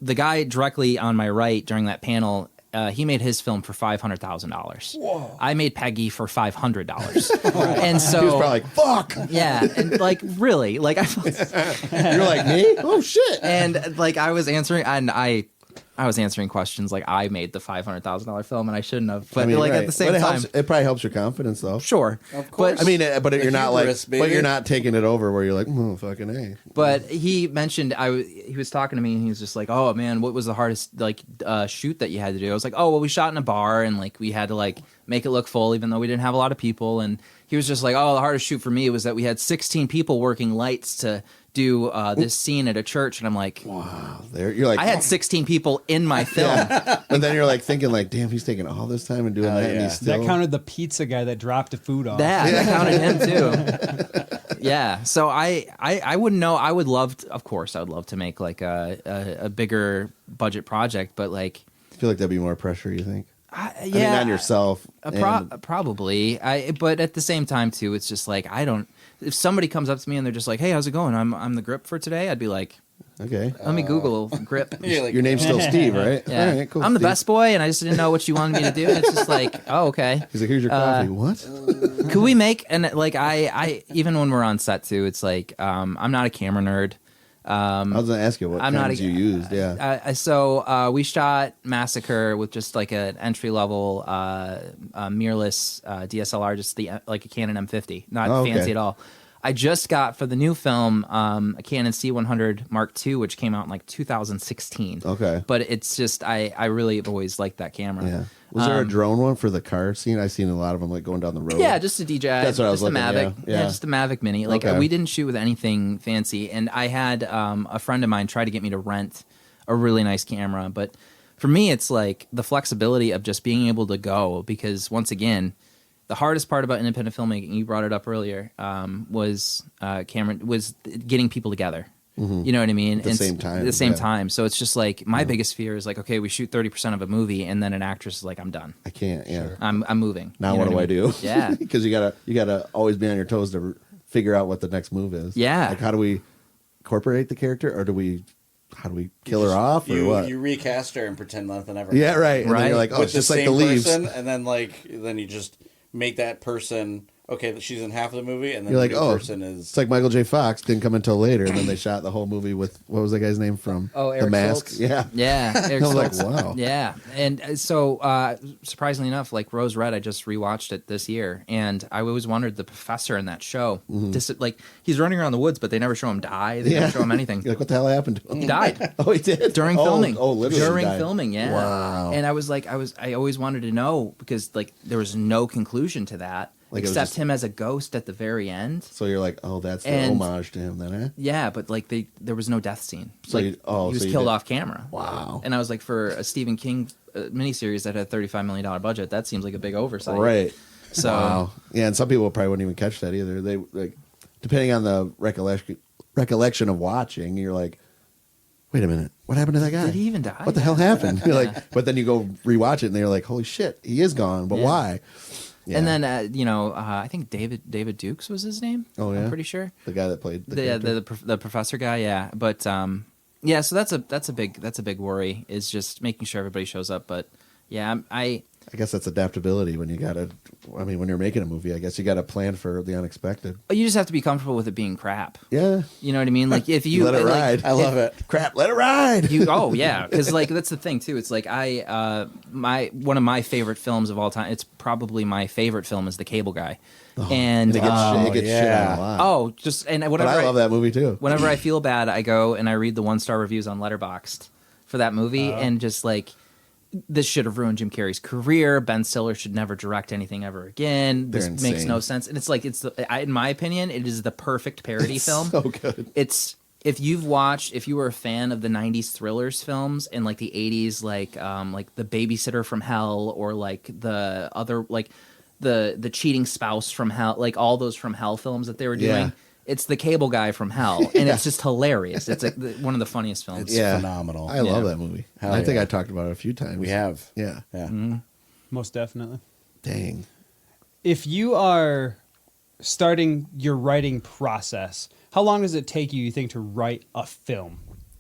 the guy directly on my right during that panel, he made his film for $500,000. I made Peggy for $500, and so he was probably like, "Fuck." Yeah, and like really, like you're like me. Oh shit! And like I was answering, and I was answering questions like I made the $500,000 film, and I shouldn't have. But at the same time, it probably helps your confidence, though. Sure, of course. But I mean, but you're not like, baby. but you're not taking it over where you're like, fucking A. But he mentioned he was talking to me, and he was just like, "Oh man, what was the hardest shoot that you had to do?" I was like, "Oh well, we shot in a bar, and like we had to like make it look full, even though we didn't have a lot of people." And he was just like, "Oh, the hardest shoot for me was that we had 16 people working lights to do this scene at a church," and I'm like, "Wow!" You're like, I had 16 people in my film, and then you're like thinking, like, "Damn, he's taking all this time and doing that." And he's still... That counted the pizza guy that dropped the food off. That counted him too. Yeah, so I wouldn't know. I would love, of course, I would love to make like a bigger budget project, but like, I feel like that'd be more pressure. You think? I mean, on yourself. Probably. But at the same time too, it's just like I don't. If somebody comes up to me and they're just like, "Hey, how's it going? I'm the grip for today," I'd be like, "Okay, let me Google grip." Your name's still Steve, right? Yeah. All right, cool, I'm the Steve. best boy, and I just didn't know what you wanted me to do. And it's just like, oh, okay. He's like, "Here's your coffee." What? Could we make and like I even when we're on set too, it's like I'm not a camera nerd. I was gonna ask you what cameras you used. Yeah. So we shot Massacre with just like an entry level mirrorless DSLR, just like a Canon M50, not fancy at all. I just got for the new film a Canon C100 Mark II, which came out in like 2016. Okay. But it's just I really have always liked that camera. Yeah. Was there a drone one for the car scene? I've seen a lot of them like going down the road. Yeah, just a DJI. That's what I was looking at. Mavic. Yeah. Just a Mavic Mini. Like we didn't shoot with anything fancy, and I had a friend of mine try to get me to rent a really nice camera. But for me, it's like the flexibility of just being able to go, because once again, the hardest part about independent filmmaking, you brought it up earlier, was getting people together. Mm-hmm. You know what I mean? At the same time. At the same time. So it's just like my biggest fear is like, okay, we shoot 30% of a movie, and then an actress is like, I'm done. I can't. Yeah. Sure. I'm moving. Now what do I do? Yeah. Because you gotta always be on your toes to figure out what the next move is. Yeah. Like, how do we incorporate the character, or how do we kill her off, or what? You recast her and pretend nothing ever. Yeah, right. And right. then you're like, oh, With it's just the like the same leaves. person, and then you just make that person. Okay, she's in half of the movie, and then You're like, the new person is. It's like Michael J. Fox didn't come until later, and then they shot the whole movie with what was that guy's name from Eric The Mask? Stoltz. Yeah, Yeah. I was like, wow. Yeah, and so surprisingly enough, like Rose Red, I just rewatched it this year, and I always wondered the professor in that show. Like he's running around the woods, but they never show him die. They never show him anything. You're like, what the hell happened to him? He died. Oh, he did During filming. Oh, literally during died. filming. Yeah. Wow. And I was like, I always wanted to know, because like there was no conclusion to that. Like, it was except just- him as a ghost at the very end. So you're like, oh, that's the And- homage to him, then, eh? Yeah, but like there was no death scene. So Like, you- oh, he was so you killed did- off camera. Wow. And I was like, for a Stephen King miniseries that had a $35 million budget, that seems like a big oversight. Right. So Wow. Yeah, and some people probably wouldn't even catch that either. They like, depending on the recollection of watching, you're like, wait a minute, what happened to that guy? did he even die? What the hell happened? You're like, but then you go rewatch it, and they're like, holy shit, he is gone. But Yeah. why? Yeah. And then I think David Dukes was his name. Oh, yeah? I'm pretty sure. the guy that played the character? The professor guy, yeah. But yeah, so that's a big worry, is just making sure everybody shows up. But yeah, I guess that's adaptability when when you're making a movie, I guess you got to plan for the unexpected. you just have to be comfortable with it being crap. Yeah. You know what I mean? Like if you Let it like, ride. I love it. Crap, let it ride. Oh yeah, because like that's the thing too. It's like one of my favorite films of all time. It's probably my favorite film is The Cable Guy, and it gets shit yeah. on a lot. and but whenever I love that movie too. whenever I feel bad, I go and I read the 1-star reviews on Letterboxd for that movie, and just like, this should have ruined Jim Carrey's career. Ben Stiller should never direct anything ever again. This They're makes insane. no sense. And it's like, in my opinion, it is the perfect parody film. So good. It's, if you were a fan of the 90s thrillers films and like the 80s, like The Babysitter from Hell, or like the other, like the Cheating Spouse from Hell, like all those From Hell films that they were doing. Yeah. It's The Cable Guy from Hell, and it's just hilarious. It's one of the funniest films. It's phenomenal. I love that movie. Hell I think yeah. I talked about it a few times. We have. Yeah. Yeah. Most definitely. Dang. If you are starting your writing process, how long does it take you think, to write a film?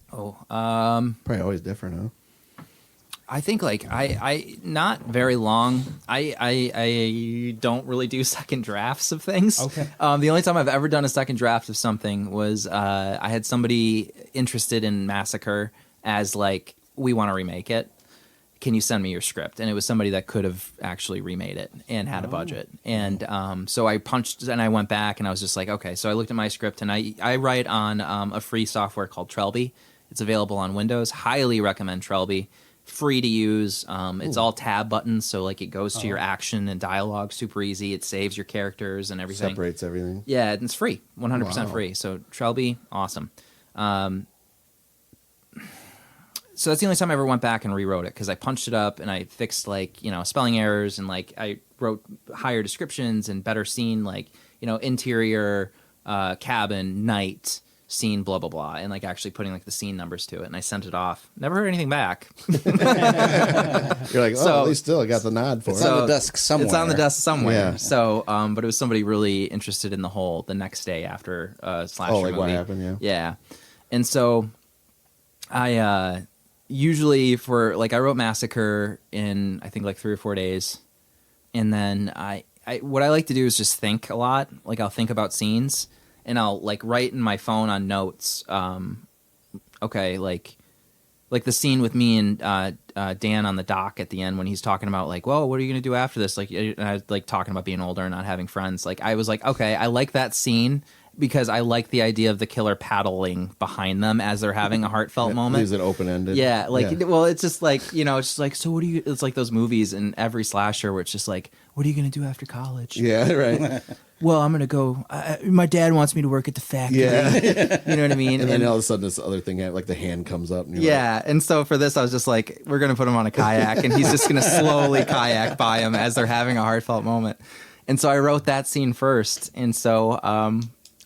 Probably always different, huh? I think like I not very long. I don't really do second drafts of things. Okay. The only time I've ever done a second draft of something was I had somebody interested in Massacre as like, we want to remake it. Can you send me your script? And it was somebody that could have actually remade it and had a budget. And so I punched and I went back and I was just like, okay. So I looked at my script and I write on a free software called Trelby. It's available on Windows. Highly recommend Trelby. Free to use. It's all tab buttons, so like it goes to your action and dialogue super easy. It saves your characters and everything. Separates everything. Yeah, and it's free, 100% Wow. free. So Trelby, awesome. So that's the only time I ever went back and rewrote it, because I punched it up and I fixed like spelling errors, and like I wrote higher descriptions and better scene, like interior, cabin, night. Scene, blah blah blah, and like actually putting like the scene numbers to it, and I sent it off. Never heard anything back. You're like, So- at least still I got the nod for It's it. on the desk somewhere. It's on the desk somewhere. Yeah. So, but it was somebody really interested in the whole the next day after slasher Oh, like movie. what happened? Yeah. Yeah, and so I usually for like I wrote Massacre in I think like 3 or 4 days, and then I what I like to do is just think a lot. Like I'll think about scenes. And I'll like write in my phone on notes. Okay, like the scene with me and Dan on the dock at the end when he's talking about like, well, what are you gonna do after this? Like, and I was like talking about being older and not having friends. Like, I was like, okay, I like that scene because I like the idea of the killer paddling behind them as they're having a heartfelt moment. Leaves it open ended. Yeah, like well, it's just like it's just like, so what do you? It's like those movies in every slasher where it's just like, what are you gonna do after college? Yeah, right. Well, I'm gonna go. My dad wants me to work at the factory. Yeah. You know what I mean? And then all of a sudden this other thing, like the hand comes up. And you're yeah, and so for this, I was just like, we're gonna put him on a kayak, and he's just gonna slowly kayak by him as they're having a heartfelt moment. And so I wrote that scene first, and so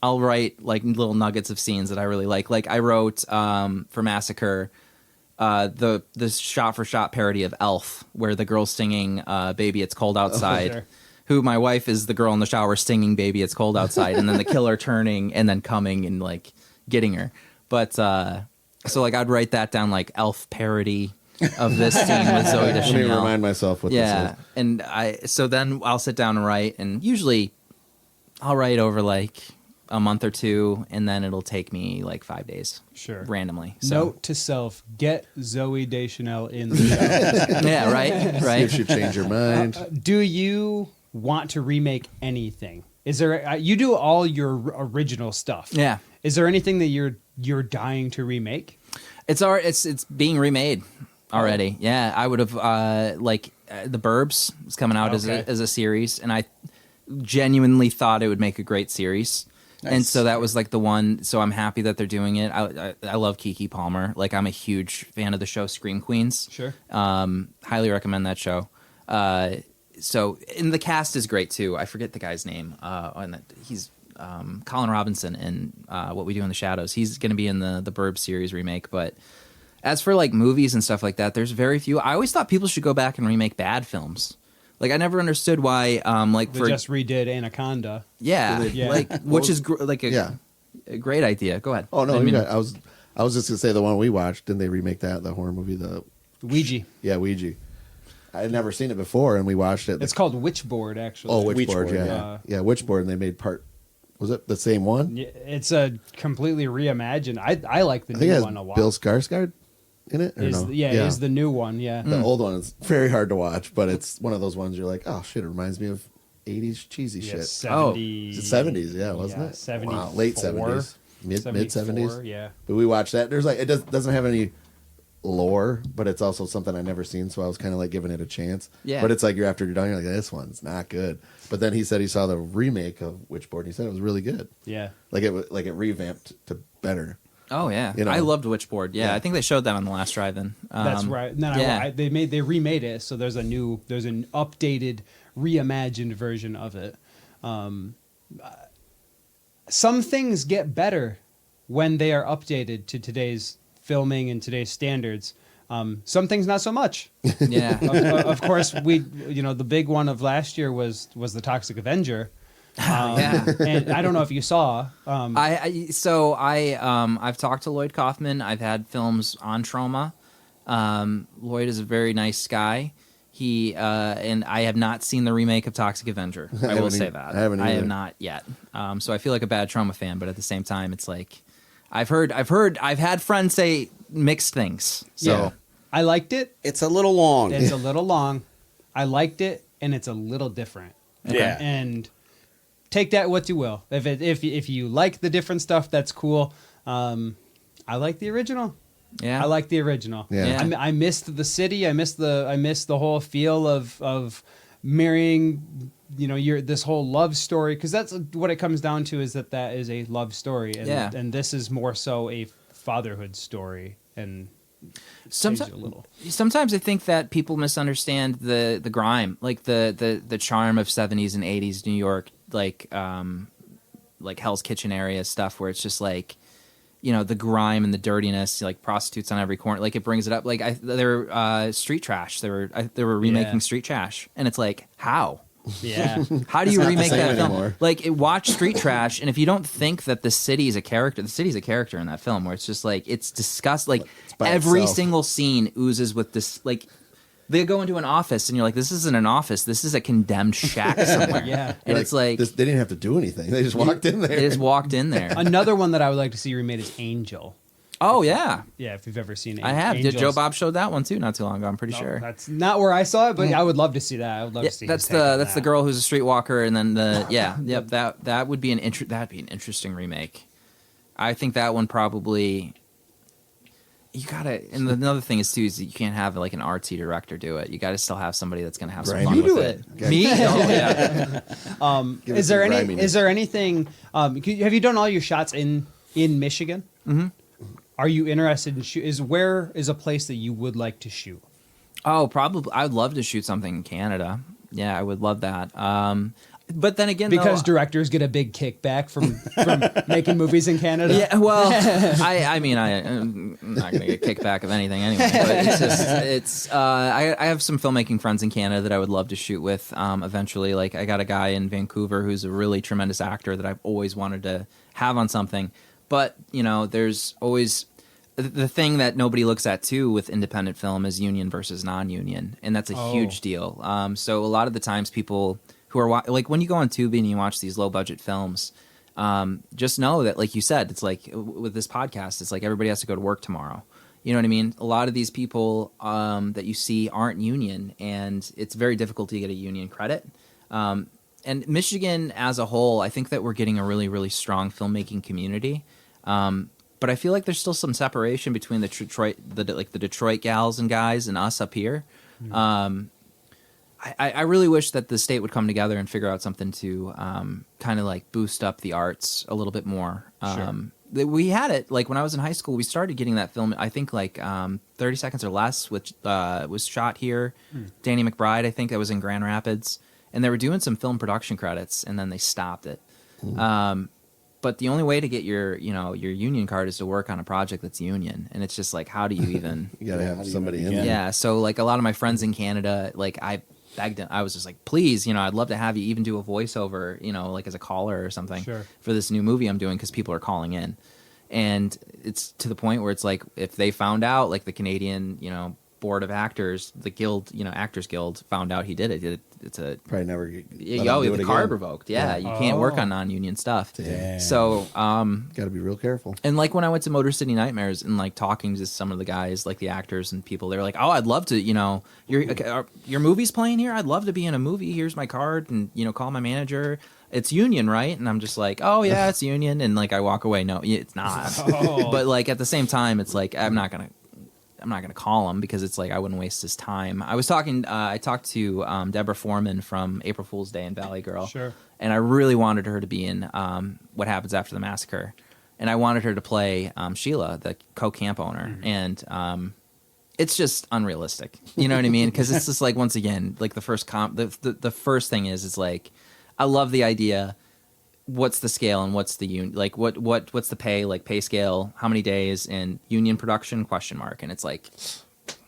I'll write like little nuggets of scenes that I really like. Like I wrote for Massacre. The shot for shot parody of Elf, where the girl's singing "Baby It's Cold Outside," sure. who my wife is the girl in the shower singing "Baby It's Cold Outside," and then the killer turning and then coming and like getting her. But so like I'd write that down, like Elf parody of this scene with Zoe Let me Deschanel. remind myself what Yeah, this is. and so then I'll sit down and write, and usually I'll write over like a month or two, and then it'll take me like 5 days. Sure. Randomly. So. Note to self: get Zoe Deschanel in the show. Yeah, right, See right. if you change your mind. Do you want to remake anything? Is there? You do all your original stuff. Yeah. Is there anything that you're dying to remake? It's being remade already. Yeah, I would have The Burbs is coming out as Okay. a series, and I genuinely thought it would make a great series. And Nice. so that was like the one. So I'm happy that they're doing it. I love Keke Palmer. Like I'm a huge fan of the show Scream Queens. Sure. Highly recommend that show. and the cast is great too. I forget the guy's name. He's Colin Robinson in What We Do in the Shadows. He's going to be in the Burbs series remake. But as for like movies and stuff like that, there's very few. I always thought people should go back and remake bad films. Like I never understood why. They just redid Anaconda. Yeah, Yeah. like which is a great idea. Go ahead. Oh no, I was just gonna say the one we watched. Didn't they remake that the horror movie Ouija. Yeah, Ouija. I had never seen it before, and we watched it. It's called Witchboard, actually. Oh, Witchboard, Witchboard, yeah, Witchboard, and they made part. Was it the same one? Yeah, it's a completely reimagined. I like the I think it new has one a lot. Bill Skarsgård in it. Or no? Is the new one. Yeah. The old one is very hard to watch, but it's one of those ones you're like, oh shit, it reminds me of 80s cheesy shit. 70s. It's 70s, yeah, wasn't it? 74. Wow, late 70s, mid 70s. Yeah. But we watched that. There's like it doesn't have any lore, but it's also something I never seen, so I was kind of like giving it a chance. Yeah. But it's like after you're done, you're like, this one's not good. But then he said he saw the remake of Witchboard, and he said it was really good. Yeah. Like it revamped to better. Oh yeah, You know. I loved Witchboard. Yeah, Yeah. I think they showed that on the last drive-in. That's right. No, yeah. they remade it, so there's an updated, reimagined version of it. Some things get better when they are updated to today's filming and today's standards. Some things not so much. Yeah. Of course, the big one of last year was the Toxic Avenger. Yeah. And I don't know if you saw. I've talked to Lloyd Kaufman. I've had films on Trauma. Lloyd is a very nice guy. He and I have not seen the remake of Toxic Avenger. I will say that I haven't I either. have not yet. So I feel like a bad Trauma fan, but at the same time, it's like I've had friends say mixed things. So Yeah. I liked it. It's a little long. It's a little long. I liked it, and it's a little different. Yeah. And take that what you will. If you like the different stuff, that's cool. I like the original. yeah, I like the original. Yeah. I missed the city. I missed the whole feel of marrying. This whole love story, because that's what it comes down to. Is that is a love story, and Yeah. and this is more so a fatherhood story, and Sometimes, a little. sometimes I think that people misunderstand the grime, like the charm of 70s and 80s New York, like Hell's Kitchen area stuff, where it's just like, the grime and the dirtiness, like prostitutes on every corner. Like it brings it up. Like they're street trash. They were remaking Yeah. Street Trash, and it's like, how? Yeah. How do you not the remake same that film? anymore. Like, watch Street Trash, and if you don't think that the city's a character in that film, where it's just like it's disgust. Like by every itself. single scene oozes with this. Like they go into an office, and you're like, this isn't an office. This is a condemned shack somewhere. Yeah. and it's like they didn't have to do anything. They just walked in there. they just walked in there. Another one that I would like to see remade is Angel. Oh yeah, Yeah, if you've ever seen it. I have. Angel's- Joe Bob showed that one too, not too long ago. I'm pretty No, sure. That's not where I saw it, but I would love to see that. I would love Yeah, to see. that's his take on the that. girl who's a streetwalker, and then that would be that'd be an interesting remake. I think that one probably you gotta. And another thing is too is that you can't have like an artsy director do it. You got to still have somebody that's gonna have some Grimy. fun You with do it. it. Me? Oh yeah. Give it Is there some any? griminess. Is there anything? Have you done all your shots in Michigan? Mm-hmm. Are you interested in shoot? Where is a place that you would like to shoot? Oh, probably. I would love to shoot something in Canada. Yeah, I would love that. But then again, Because though, directors get a big kickback from making movies in Canada. yeah, well, I'm not gonna get kickback of anything anyway. But I have some filmmaking friends in Canada that I would love to shoot with eventually. Like I got a guy in Vancouver who's a really tremendous actor that I've always wanted to have on something. But there's always the thing that nobody looks at too with independent film is union versus non-union, and that's a huge deal. So a lot of the times people who are like when you go on Tubi and you watch these low-budget films. Just know that, like you said, it's like with this podcast, it's like everybody has to go to work tomorrow. You know what I mean? A lot of these people that you see aren't union, and it's very difficult to get a union credit. And Michigan as a whole, I think that we're getting a really, really strong filmmaking community. But I feel like there's still some separation between the Detroit gals and guys and us up here. I really wish that the state would come together and figure out something to kind of like boost up the arts a little bit more. Sure. we had it like when I was in high school. We started getting that film. I think like 30 Seconds or Less, which was shot here. Danny McBride, I think that was in Grand Rapids, and they were doing some film production credits, and then they stopped it. But the only way to get your union card is to work on a project that's union, and it's just like, how do you even? You gotta have somebody in there. Yeah. So like a lot of my friends in Canada, like I begged them. I was just like, please, I'd love to have you even do a voiceover, like as a caller or something for this new movie I'm doing because people are calling in, and it's to the point where it's like if they found out, like the Canadian, board of actors, the guild, Actors Guild found out he did it. It's a Probably never. the card revoked. Yeah, you can't work on non-union stuff. Damn. So Got to be real careful. and like when I went to Motor City Nightmares and like talking to some of the guys, like the actors and people, they're like, "Oh, I'd love to, your movie's playing here. I'd love to be in a movie. Here's my card, and call my manager. It's union, right?" And I'm just like, "Oh yeah, it's union." And like I walk away. No, it's not. But like at the same time, it's like I'm not gonna call him because it's like I wouldn't waste his time. I talked to Deborah Foreman from April Fool's Day and Valley Girl. Sure. And I really wanted her to be in What Happens After the Massacre. And I wanted her to play Sheila, the co-camp owner. And it's just unrealistic. You know what I mean? Because it's just like, once again, like the first the first thing is like, I love the idea. What's the scale and what's the like what's the pay scale, how many days, and union production ? And it's like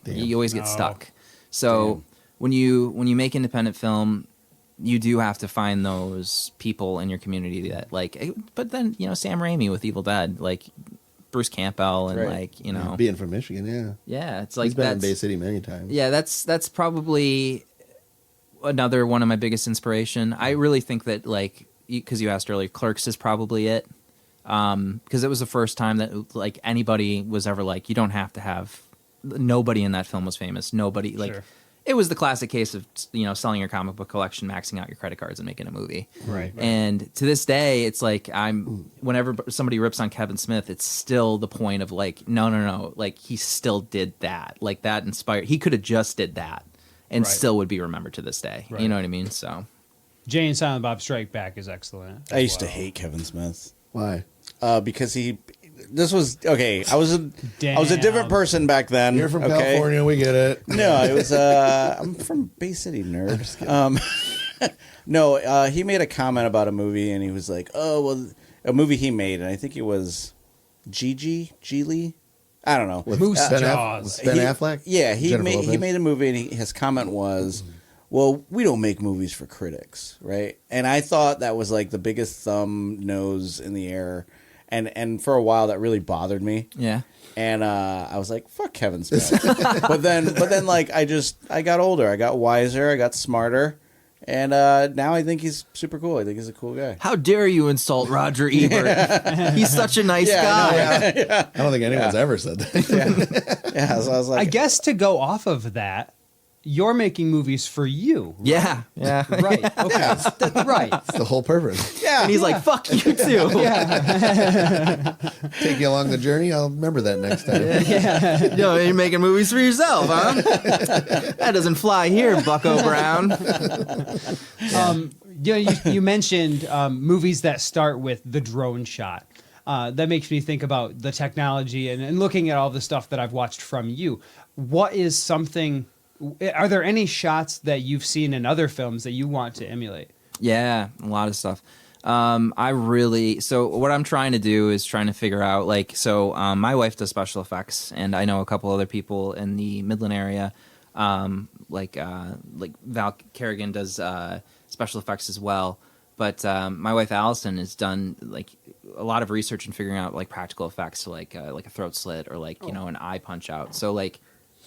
you always get stuck. So when you make independent film, you do have to find those people in your community that like. But then Sam Raimi with Evil Dead, like Bruce Campbell, and like being from Michigan, yeah, it's like he's been in Bay City many times. Yeah, that's probably another one of my biggest inspiration. I really think that like. Because you asked earlier, Clerks is probably it. Because it was the first time that like anybody was ever like, you don't have to have. Nobody in that film was famous. Nobody like. It was the classic case of selling your comic book collection, maxing out your credit cards, and making a movie. Right. And to this day, it's like whenever somebody rips on Kevin Smith, it's still the point of like, no, like he still did that. Like that inspired. He could have just did that, and still would be remembered to this day. Right. You know what I mean? So. Jay and Silent Bob Strike Back is excellent. I used to hate Kevin Smith. Why? Because this was okay. I was a different person back then. You're from California, we get it. No, it was I'm from Bay City, nerd. No, he made a comment about a movie, and he was like, "Oh, well, a movie he made," and I think it was Geely. I don't know. With Moose Ben Jaws. Ben Affleck. Yeah, he Jennifer made Lopez? a movie, and his comment was, "Well, we don't make movies for critics, right?" And I thought that was like the biggest thumb nose in the air, and for a while that really bothered me. Yeah. And I was like, "Fuck Kevin Smith." but then, like I got older, I got wiser, I got smarter, and now I think he's super cool. I think he's a cool guy. How dare you insult Roger Ebert? He's such a nice guy. I don't think anyone's ever said that. Yeah, so I was like, I guess to go off of that, you're making movies for you. Right? Yeah. Right. Okay. Right. It's the whole purpose. yeah, And he's like, fuck you too. Take you along the journey. I'll remember that next time. You're making movies for yourself, huh? That doesn't fly here, Bucko Brown. You mentioned movies that start with the drone shot. That makes me think about the technology and looking at all the stuff that I've watched from you. What is something... Are there any shots that you've seen in other films that you want to emulate? Yeah, a lot of stuff. So what I'm trying to do is trying to figure out, like, my wife does special effects, and I know a couple other people in the Midland area, like Val Kerrigan does special effects as well. But my wife Allison has done like a lot of research in figuring out like practical effects, so like a throat slit or like an eye punch out. So like.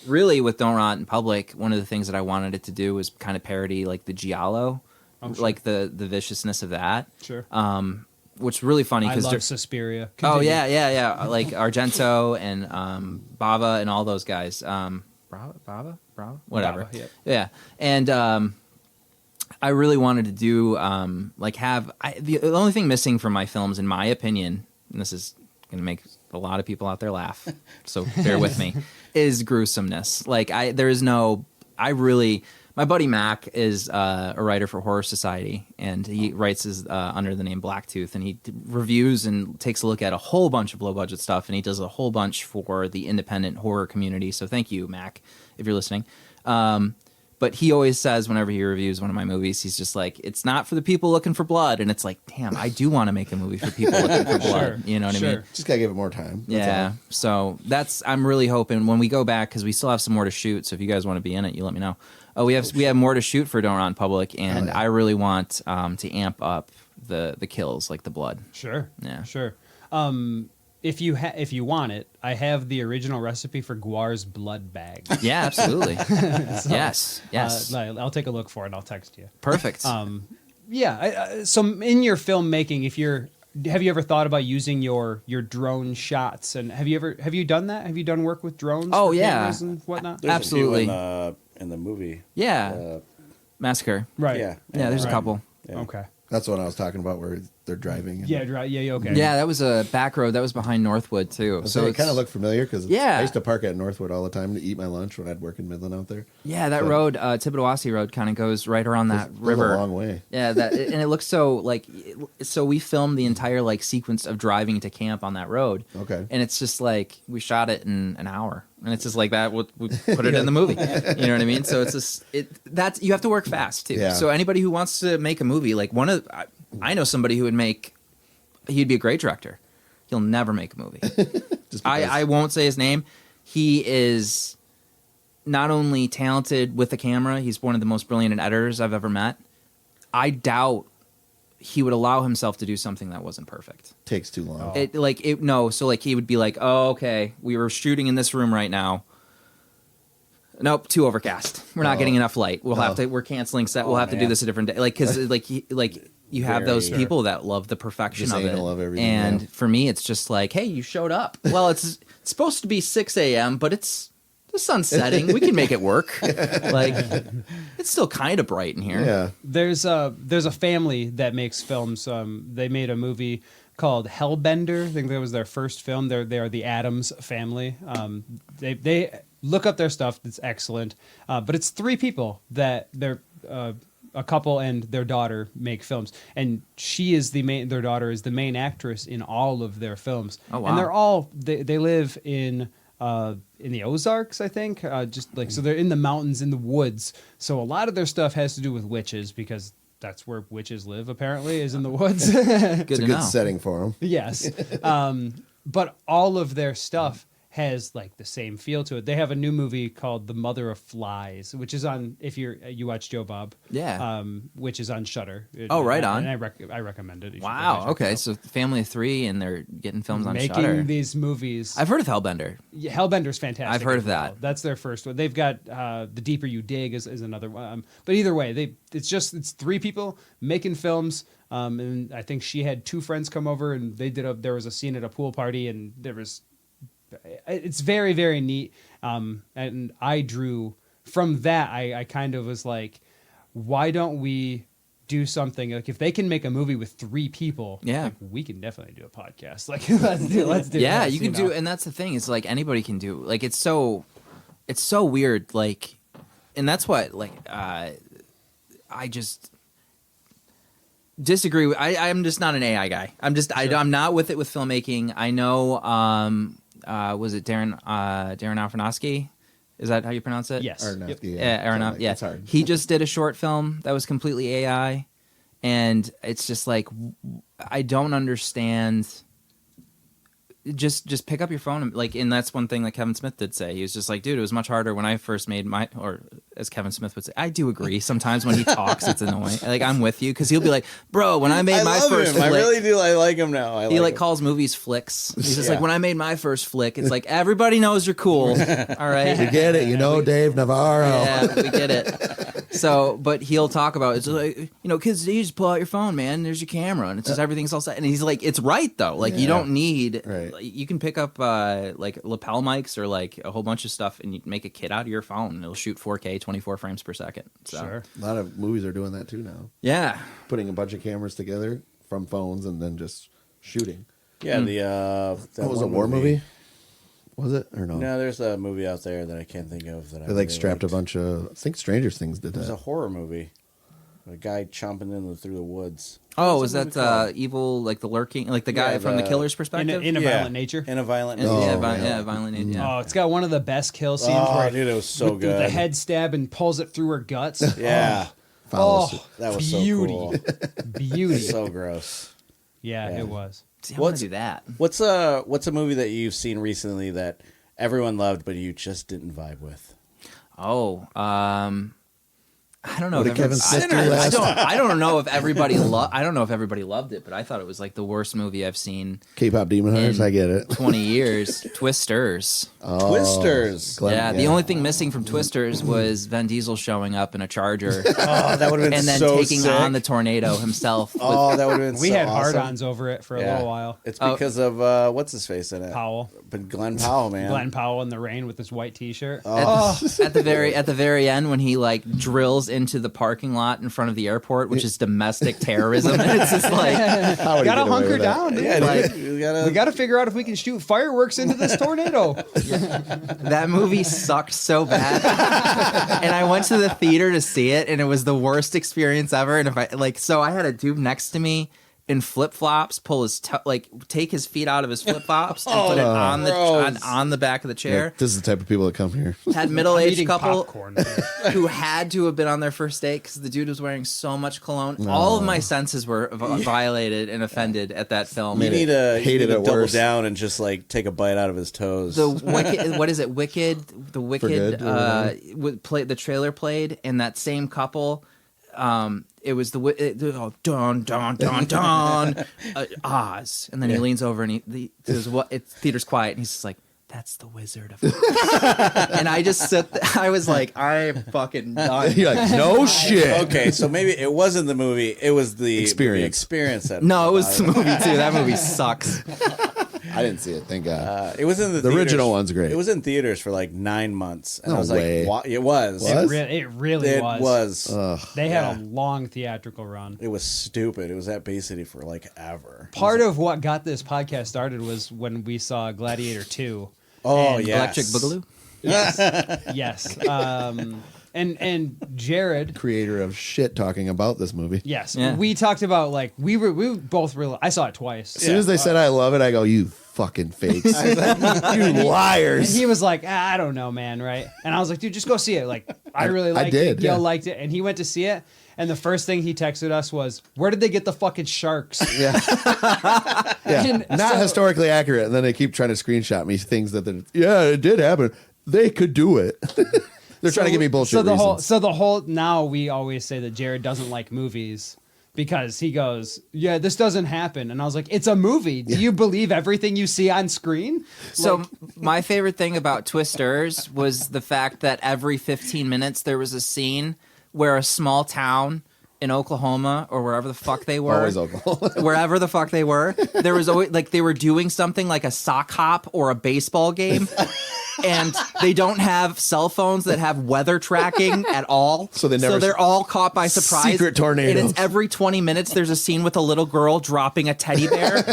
Really, with Don't Rot in Public, one of the things that I wanted it to do was kind of parody like the Giallo, like the viciousness of that. Sure. Which is really funny I because love Suspiria. Oh Continue. yeah, like Argento and Bava and all those guys. Brava, whatever. Bava, yeah. And I really wanted to do the only thing missing from my films, in my opinion, and this is gonna make a lot of people out there laugh, so bear with me, is gruesomeness. Like my My buddy Mac is a writer for Horror Society, and he writes under the name Blacktooth, and he reviews and takes a look at a whole bunch of low-budget stuff, and he does a whole bunch for the independent horror community. So thank you, Mac, if you're listening. But he always says whenever he reviews one of my movies, he's just like, it's not for the people looking for blood. And it's like, damn, I do want to make a movie for people looking for blood. Sure, You know what I mean? Just gotta give it more time. That's Yeah. So I'm really hoping when we go back, because we still have some more to shoot. So if you guys want to be in it, you let me know. We have more to shoot for Don't Run Public, and I really want to amp up the kills, like the blood. Sure. Yeah. Sure. If you want it, I have the original recipe for Guar's blood bag. Yeah, absolutely. Yes. I'll take a look for it and I'll text you. Perfect. So in your filmmaking, have you ever thought about using your drone shots? And have you done that? Have you done work with drones? Oh, for yeah. cameras and whatnot. There's Absolutely. a few in the movie. Yeah. Massacre. Right. Yeah. Yeah, there's a Right. couple. Yeah. Okay. That's what I was talking about, where they're driving. Yeah. Right. Yeah. Okay. Yeah, that was a back road. That was behind Northwood, too. So it kind of looked familiar because Yeah. I used to park at Northwood all the time to eat my lunch when I'd work in Midland out there. Yeah, that road, Tibbetawasi Road, kind of goes right around that It was river. a long way. Yeah, and it looks so so we filmed the entire sequence of driving to camp on that road. Okay. And it's just we shot it in an hour, and it's just like that. We put it in the movie. You know what I mean? So it's just that's you have to work fast too. Yeah. So anybody who wants to make a movie, I know somebody who he'd be a great director. He'll never make a movie. Just because. I won't say his name. He is not only talented with the camera, he's one of the most brilliant editors I've ever met. I doubt he would allow himself to do something that wasn't perfect. Takes too long. So he would be like, oh, okay, we were shooting in this room right now. Nope, too overcast. We're not getting enough light. We're canceling set. We'll have to do this a different day. Because you have those people that love the perfection Just of it. anal of everything, And yeah. for me, it's just like, hey, you showed up. Well, it's supposed to be 6 a.m., but the sun's setting. We can make it work. It's still kind of bright in here. Yeah. There's a family that makes films. They made a movie called Hellbender. I think that was their first film. They are the Addams family. They look up their stuff. It's excellent. But it's three people that they're a couple and their daughter make films, and their daughter is the main actress in all of their films. Oh, wow. And they're all they live in the Ozarks, I think. So they're in the mountains, in the woods. So a lot of their stuff has to do with witches, because that's where witches live, apparently, is in the woods. Good It's a to good know. setting for them. Yes. But all of their stuff has the same feel to it. They have a new movie called The Mother of Flies, which is on, if you watch Joe Bob. Yeah. Which is on Shudder. Oh, right on. And I recommend it. You should Wow. definitely check Okay. it out. So family of three, and they're getting films on Making Shudder. these movies. I've heard of Hellbender. Yeah, Hellbender's fantastic. I've heard as of well. that. That's their first one. They've got The Deeper You Dig is another one. But either way, it's three people making films. And I think she had two friends come over, and there was a scene at a pool party, and it's very, very neat. And I drew from that. I kind of was like, why don't we do something if they can make a movie with three people? Yeah. We can definitely do a podcast. Let's do. Yeah, this, you can do, and that's the thing. It's anybody can do. It's so weird. And that's what I just disagree with. I'm just not an AI guy. I'm not with it with filmmaking. I know. Was it Darren Aronofsky? Is that how you pronounce it? Yes. Aronofsky, Yeah, Aronof. Yeah, It's hard. he just did a short film that was completely AI, and it's just I don't understand. Just pick up your phone and that's one thing that Kevin Smith did say. He was just like, dude, it was much harder when I first made or as Kevin Smith would say, I do agree. Sometimes when he talks, it's annoying. I'm with you, because he'll be like, bro, when I made my first flick, I really do. I like him now. he calls movies flicks. He's just like, when I made my first flick, it's like, everybody knows you're cool. All right. You get it, Dave Navarro. Yeah, we get it. So, but he'll talk about it's kids, you just pull out your phone, man. There's your camera, and it's just everything's all set. And he's like, it's right though. You don't need. Right. You can pick up lapel mics or a whole bunch of stuff, and you make a kit out of your phone. And it'll shoot 4K, 24 frames per second. So, Sure. A lot of movies are doing that too now. Yeah. Putting a bunch of cameras together from phones and then just shooting. Yeah, that What was a one war movie? Was it or no? No, there's a movie out there that I can't think of that I They really strapped liked. a bunch of. I think Stranger Things did There's a that. horror movie. A guy chomping through the woods. Oh, What's was that movie that called? evil, like the lurking, like the guy Yeah, from the the- killer's perspective? In a violent nature. In a violent And- nature. yeah, Oh, yeah. violent. Yeah. Oh, it's got one of the best kill scenes Oh, where dude, it was so with good. the head stab and pulls it through her guts. Yeah, Follows Oh, that was beauty. so cool. Beauty. So gross. Yeah, Yeah. it was. See, I want to do that. What's a movie that you've seen recently that everyone loved but you just didn't vibe with? Oh, I don't know. What if did Kevin every- Smith do I last? don't know if everybody I don't know if everybody loved it, but I thought it was like the worst movie I've seen K-pop Demon Hunters. in I get it. 20 years. Twisters. Oh, Twisters. Glenn- Yeah, the only thing missing from Twisters was Vin Diesel showing up in a Charger Oh, that would have been and then so taking sick. on the tornado himself. Oh, that would have been We so had awesome. hard-ons over it for a little while. It's Oh. because of what's his face in it? Powell. But Glenn Powell, man. Glenn Powell in the rain with his white T-shirt. At the very end when he like drills into the parking lot in front of the airport, which is domestic terrorism. And it's just like How would he Gotta get away hunker with that? down, dude. Yeah, Like, dude, you gotta. We got to figure out if we can shoot fireworks into this tornado. that movie sucked so bad. And I went to the theater to see it, and it was the worst experience ever. And if I so I had a dude next to me in flip flops pull his take his feet out of his flip flops and put it on gross. on the back of the chair. Like, this is the type of people that come here. Had middle aged Eating couple popcorn. who had to have been on their first date because the dude was wearing so much cologne. All of my senses were violated and offended at that film. You need to Hated it double worse. down and just like take a bite out of his toes. The wicked, what is it? Wicked, the Wicked. Good, Would play the trailer played, and that same couple. It was don don don don Oz, and then he leans over and he says, "What?" Theater's quiet, and he's just like, "That's the Wizard of Oz." And I just I was like, I'm fucking done. You're like, no shit. Okay, so maybe it wasn't the movie; it was the Experience. the experience. That No, it was the movie too. That movie sucks. I didn't see it. Thank God. It was in the The theaters- original one's great. It was in theaters for like 9 months, and No I was way. like, "What?" It was. What? It really It was. was. Ugh. They had Yeah. a long theatrical run. It was stupid. It was at Bay City for like ever. Part of what got this podcast started was when we saw Gladiator 2. Oh and yeah, Electric Boogaloo. Yes. And Jared. Creator of shit talking about this movie. Yes, Yeah. we talked about like we both really. I saw it twice. As soon as they said I love it, I go, you fucking fakes. You liars. And he was like, I don't know, man, right? And I was like, dude, just go see it. Like, I really liked did, it. Gil yeah. liked it. And he went to see it. And the first thing he texted us was, where did they get the fucking sharks? Yeah. And Not so- historically accurate. And then they keep trying to screenshot me things that, yeah, it did happen. They could do it. They're trying to give me bullshit so the reasons. whole now we always say that Jared doesn't like movies because he goes, yeah, this doesn't happen. And I was like, it's a movie. Do you believe everything you see on screen? So my favorite thing about Twisters was the fact that every 15 minutes there was a scene where a small town in Oklahoma or wherever the fuck they were, Always Oklahoma. wherever the fuck they were, there was always like they were doing something like a sock hop or a baseball game. And they don't have cell phones that have weather tracking at all. So they're all caught by surprise. Secret tornadoes. And it's every 20 minutes there's a scene with a little girl dropping a teddy bear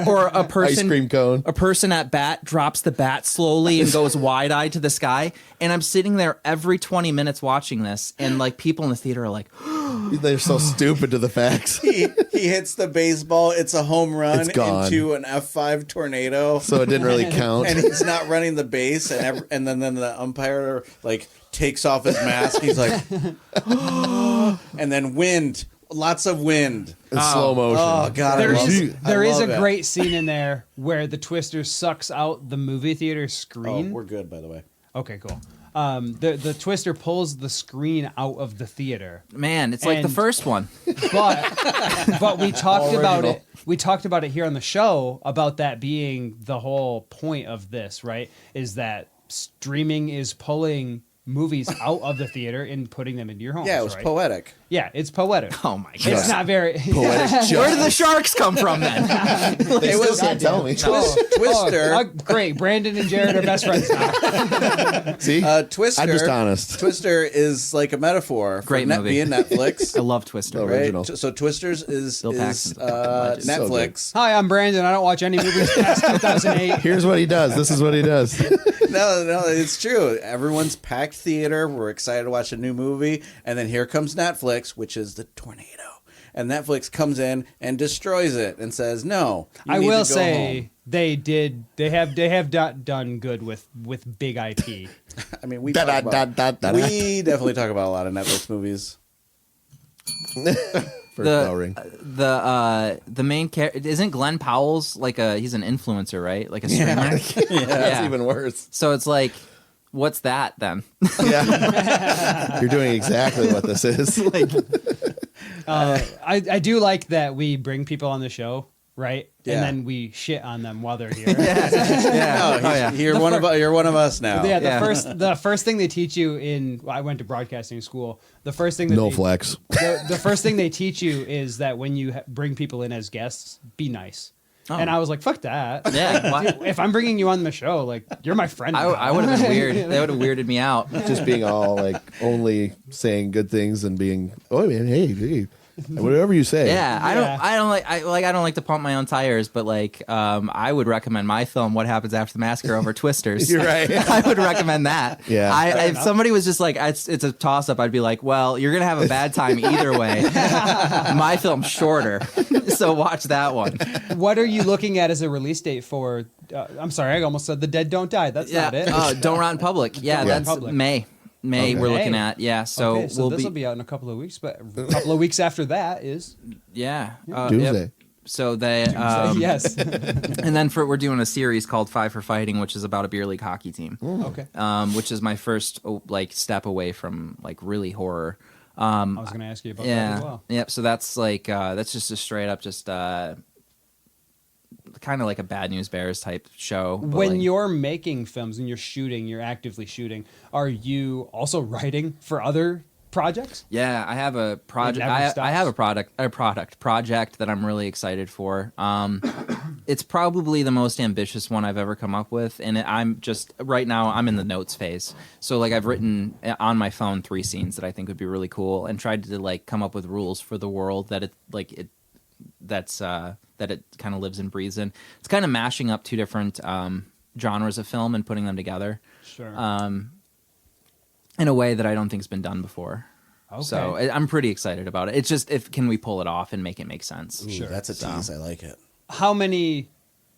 or a person Ice cream cone. a person at bat drops the bat slowly and goes wide-eyed to the sky. And I'm sitting there every 20 minutes watching this, and like people in the theater are like, They're so stupid to the facts. he hits the baseball. It's a home run It's gone. into an F5 tornado. So it didn't really count. And he's not running the base, and then the umpire like takes off his mask. He's like, and then wind, lots of wind. It's slow motion. Oh god, There I love is it. I there is love a it. great scene in there where the Twister sucks out the movie theater Oh, screen. we're good, by the way. Okay, cool. The Twister pulls the screen out of the theater, man, it's like the And- first one. but we talked about it. We talked about it here on the show about that being the whole point of this, right? Is that streaming is pulling movies out of the theater and putting them into your homes. Yeah, it was right? poetic. Yeah, it's poetic. Oh my It's god. not very Poetic Where did the sharks come from then? They still can't tell me. Twister. Great. Brandon and Jared are best friends now. See, Twister. I'm just honest. Twister is like a metaphor for Great movie. being Netflix. I love Twister. Right. Original. So Twisters is Bill Paxton's a fucking legend. So Netflix. Hi, I'm Brandon. I don't watch any movies past 2008. Here's what he does. This is what he does. No, it's true. Everyone's packed theater. We're excited to watch a new movie, and then here comes Netflix, which is the tornado. And Netflix comes in and destroys it and says, "No." You I need will to go say home. they have done good with big IP. I mean, we Da-da-da-da-da-da. we definitely talk about a lot of Netflix movies. First bell ring. The main character isn't Glenn Powell's like he's an influencer, right? Like a streamer. That's even worse. So it's like, what's that then? Yeah. You're doing exactly what this is. I do like that we bring people on the show, right? Yeah. And then we shit on them while they're here. You're one of us now. Yeah, Yeah. the first thing they teach you I went to broadcasting school. The first thing that No they, flex. the first thing they teach you is that when you bring people in as guests, be nice. Oh. And I was like, fuck that. Yeah, why- Dude, if I'm bringing you on the show, like, you're my friend. I would have been weird. That would have weirded me out. Just being all like only saying good things and being, oh man, hey, whatever you say. Yeah, Yeah. I don't like to pump my own tires, but like, I would recommend my film, What Happens After the Massacre, over Twisters. You're right. I would recommend that. Yeah. If somebody was just like, it's a toss up, I'd be like, well, you're gonna have a bad time either way. My film's shorter, so watch that one. What are you looking at as a release date for? I'm sorry, I almost said The Dead Don't Die. That's not it. Don't Rot in Public. Yeah, Don't Rot in that's Public. May. Okay. We're looking May. at. Yeah, so Okay, so we'll this will be out in a couple of weeks, but a couple of weeks after that is yeah. Doomsday. Yep. So they yes. and then we're doing a series called Five for Fighting, which is about a beer league hockey team. Okay. Which is my first like step away from like really horror. I was going to ask you about that Yeah. as well. Yep. So that's like that's just a straight up just kind of like a Bad News Bears type show. but, When like- you're making films and you're shooting, you're actively shooting. Are you also writing for other projects? Yeah, I have a project. never I have stops. project that I'm really excited for. It's probably the most ambitious one I've ever come up with, and I'm just right now I'm in the notes phase. So like I've written on my phone 3 scenes that I think would be really cool, and tried to like come up with rules for the world that it kind of lives and breathes in. It's kind of mashing up 2 different genres of film and putting them together. Sure. In a way that I don't think's been done before. Okay. So I'm pretty excited about it. It's just can we pull it off and make it make sense? Ooh, that's a tease. I like it. How many?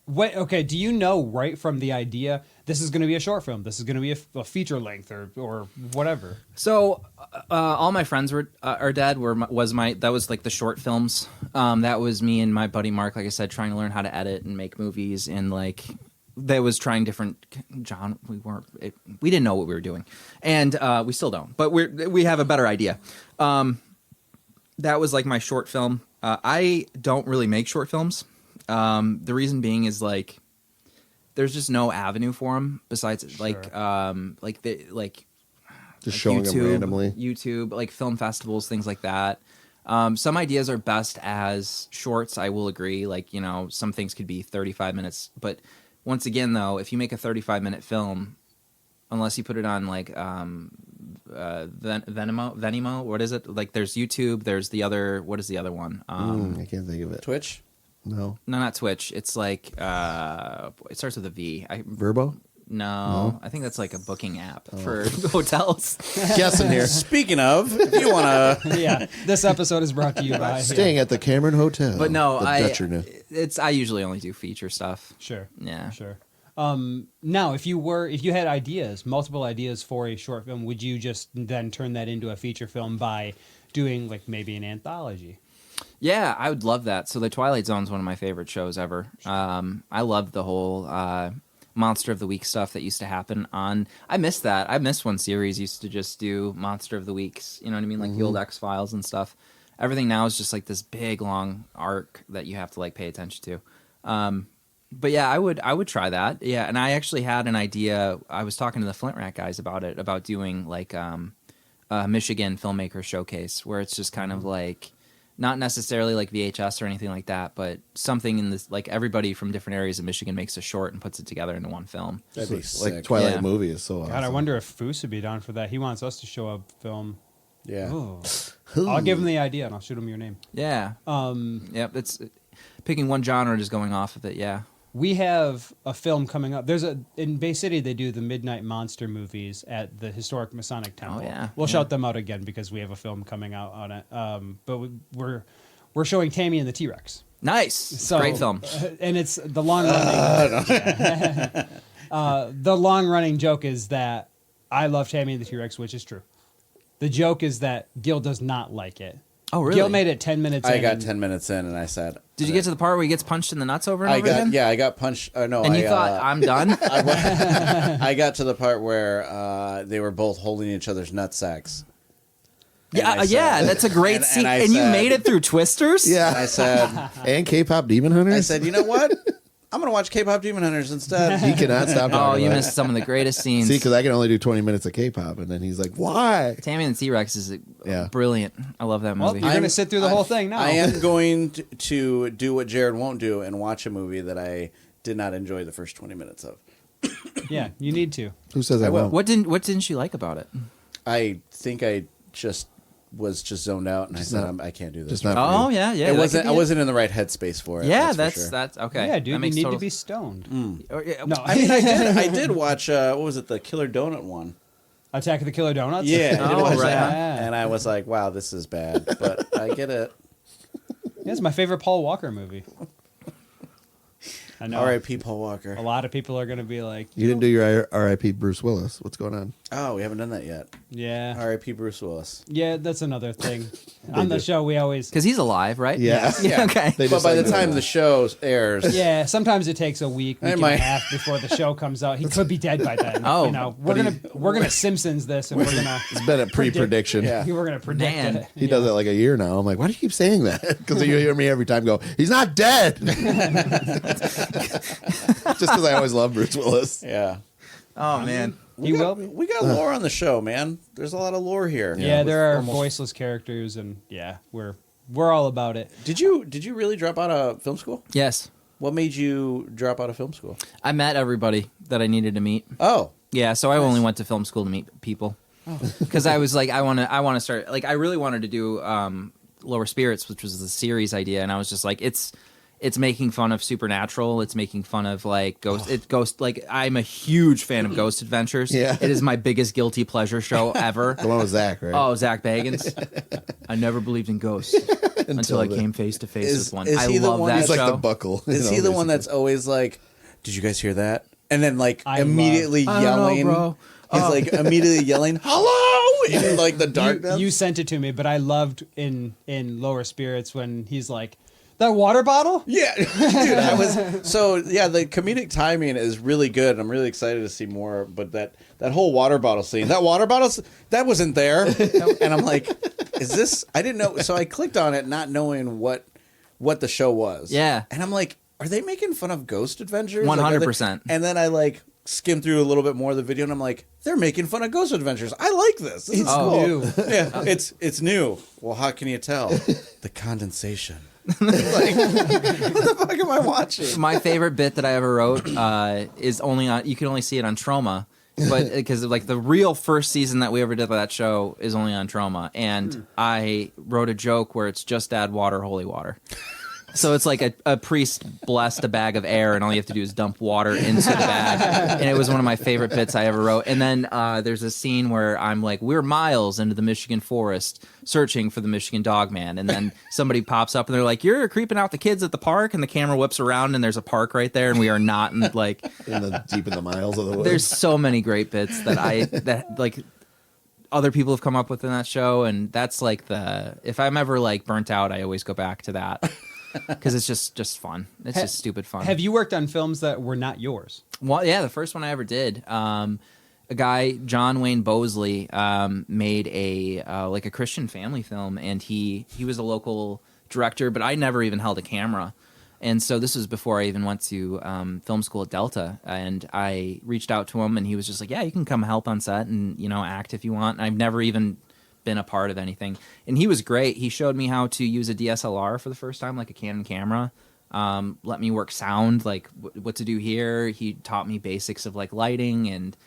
Okay, do you know right from the idea this is going to be a short film, this is going to be a feature length or whatever? So all my friends are dead. That was like the short films. That was me and my buddy Mark. Like I said, trying to learn how to edit and make movies, and like that was trying different. John, we didn't know what we were doing, and we still don't. But we have a better idea. That was like my short film. I don't really make short films. The reason being is like there's just no avenue for them besides Sure. Just showing them randomly. YouTube, like film festivals, things like that. Some ideas are best as shorts. I will agree. Like, some things could be 35 minutes. But once again, though, if you make a 35-minute film, unless you put it on like Venimo, what is it? Like, there's YouTube. There's the other. What is the other one? I can't think of it. Twitch? No. No, not Twitch. It's like it starts with a V. Verbo? No, I think that's like a booking app for hotels. Guessing here. Speaking of, if you want to... Yeah, this episode is brought to you by Staying at the Cameron Hotel. But no, The Dutcher knew. I usually only do feature stuff. Sure. Yeah. Sure. Now, if you had ideas, multiple ideas for a short film, would you just then turn that into a feature film by doing like maybe an anthology? Yeah, I would love that. So The Twilight Zone is one of my favorite shows ever. I love the whole Monster of the Week stuff that used to happen on. I miss that. I miss when series used to just do Monster of the Weeks. You know what I mean? Like the old X-Files and stuff. Everything now is just like this big long arc that you have to like pay attention to. But yeah, I would try that. Yeah, and I actually had an idea. I was talking to the Flint Rat guys about it, about doing like a Michigan filmmaker showcase, where it's just kind of like not necessarily like VHS or anything like that, but something in this, like everybody from different areas of Michigan makes a short and puts it together into one film. That'd be Like sick. Twilight Yeah. movie is so awesome. God, I wonder if Foose would be down for that. He wants us to show a film. Yeah. Ooh. I'll give him the idea and I'll shoot him your name. Yeah. Yep. It's picking one genre, just going off of it. Yeah. We have a film coming up. In Bay City they do the Midnight Monster movies at the historic Masonic Temple. Oh, yeah. We'll shout them out again because we have a film coming out on it. But we're showing Tammy and the T-Rex. Nice. So, Great film. And it's the long running. The long running joke is that I love Tammy and the T-Rex, which is true. The joke is that Gil does not like it. Oh, really? Gil made it 10 minutes in. I got 10 minutes in and I said... Did you get to the part where he gets punched in the nuts over and over again? I got punched. No, And you thought, I'm done? I got to the part where they were both holding each other's nutsacks. Yeah, that's a great and scene. I And you said- made it through Twisters? And Yeah. I said, And K-pop Demon Hunters. I said, you know what? I'm going to watch K-pop Demon Hunters instead. He cannot stop talking Oh, you about missed some of the greatest it. scenes. See, because I can only do 20 minutes of K-pop, and then he's like, "Why?" Tammy and the T-Rex is Yeah. brilliant. I love that Well, movie. you're going to sit through the whole thing now. I am going to do what Jared won't do and watch a movie that I did not enjoy the first 20 minutes of. Yeah, you need to. Who says I will. won't? What didn't you like about it? I think I just was zoned out and Just I said, not- I can't do this. Just not. Oh for you. yeah, yeah. it that wasn't. could I be it. wasn't in the right headspace for it. Yeah, that's for sure. that's okay. Yeah, That dude, you makes need total- to be stoned. Mm. No, I mean, I did watch. What was it? The Killer Donut one. Attack of the Killer Donuts? Yeah, I did Oh, watch right that, on. and I was like, "Wow, this is bad," but I get it. Yeah, it's my favorite Paul Walker movie. I know. R.I.P. Paul Walker. A lot of people are going to be like, You didn't do your R.I.P. Bruce Willis. What's going on? Oh, we haven't done that yet. yeah. R.I.P. Bruce Willis. Yeah, that's another thing. On the show, we always... Because he's alive, right? Yeah. Yeah. Okay. They But just by like the time doing the show airs, Yeah, sometimes it takes a week Hey, and my- a half before the show comes out. He could be dead by then. Oh, you know, we're gonna Simpsons this, and we're gonna It's been a pre-prediction. Yeah. we're gonna predict Man. it. He does it like a year now. I'm like, why do you keep saying that? Because you hear me every time go, he's not dead. Just because I always love Bruce Willis. yeah. Oh man. He will be. We got lore on the show, man. There's a lot of lore here. Yeah, there are Almost- voiceless characters, and yeah, we're all about it. Did you really drop out of film school? Yes. What made you drop out of film school? I met everybody that I needed to meet. Oh, Yeah, so I only went to film school to meet people. Because I was like, I want to start. Like, I really wanted to do Lower Spirits, which was the series idea, and I was just like, it's making fun of supernatural. It's making fun of like ghost. Like, I'm a huge fan of Ghost Adventures. Yeah. It is my biggest guilty pleasure show ever. The one with Zach, right? Oh, Zach Bagans. I never believed in ghosts until I the- came face to face Is- with one. is I he the love one that He's like show. the buckle. is he the one that's always like, "Did you guys hear that?" And then like immediately I don't know, yelling. bro. He's like immediately yelling, "Hello!" in like the darkness. You sent it to me, but I loved in Lower Spirits when he's like, that water bottle? Yeah, dude, I was so yeah. The comedic timing is really good. I'm really excited to see more. But that whole water bottle scene, that wasn't there, and I'm like, is this? I didn't know. So I clicked on it, not knowing what the show was. Yeah. and I'm like, are they making fun of Ghost Adventures? Like, are they- 100%. And then I like skimmed through a little bit more of the video, and I'm like, they're making fun of Ghost Adventures. I like this. This is cool. new. Yeah, it's new. Well, how can you tell? The condensation. Like, what the fuck am I watching? My favorite bit that I ever wrote is only on. You can only see it on Troma, but because like the real first season that we ever did of that show is only on Troma, and I wrote a joke where it's just add water, holy water. So it's like a priest blessed a bag of air, and all you have to do is dump water into the bag. And it was one of my favorite bits I ever wrote. And then there's a scene where I'm like, we're miles into the Michigan forest searching for the Michigan dog man. And then somebody pops up and they're like, you're creeping out the kids at the park. And the camera whips around and there's a park right there. And we are not in like, deep in the miles of the woods. there's so many great bits that like other people have come up with in that show. And that's like if I'm ever like burnt out, I always go back to that. Because it's just fun. It's just stupid fun. Have you worked on films that were not yours? Well, yeah, the first one I ever did. A guy, John Wayne Bosley, made a Christian family film, and he was a local director, but I never even held a camera. And so this was before I even went to film school at Delta, and I reached out to him, and he was just like, "Yeah, you can come help on set and act if you want." And I've never even been a part of anything, and he was great. He showed me how to use a DSLR for the first time, like a Canon camera. Let me work sound, like what to do here. He taught me basics of like lighting and.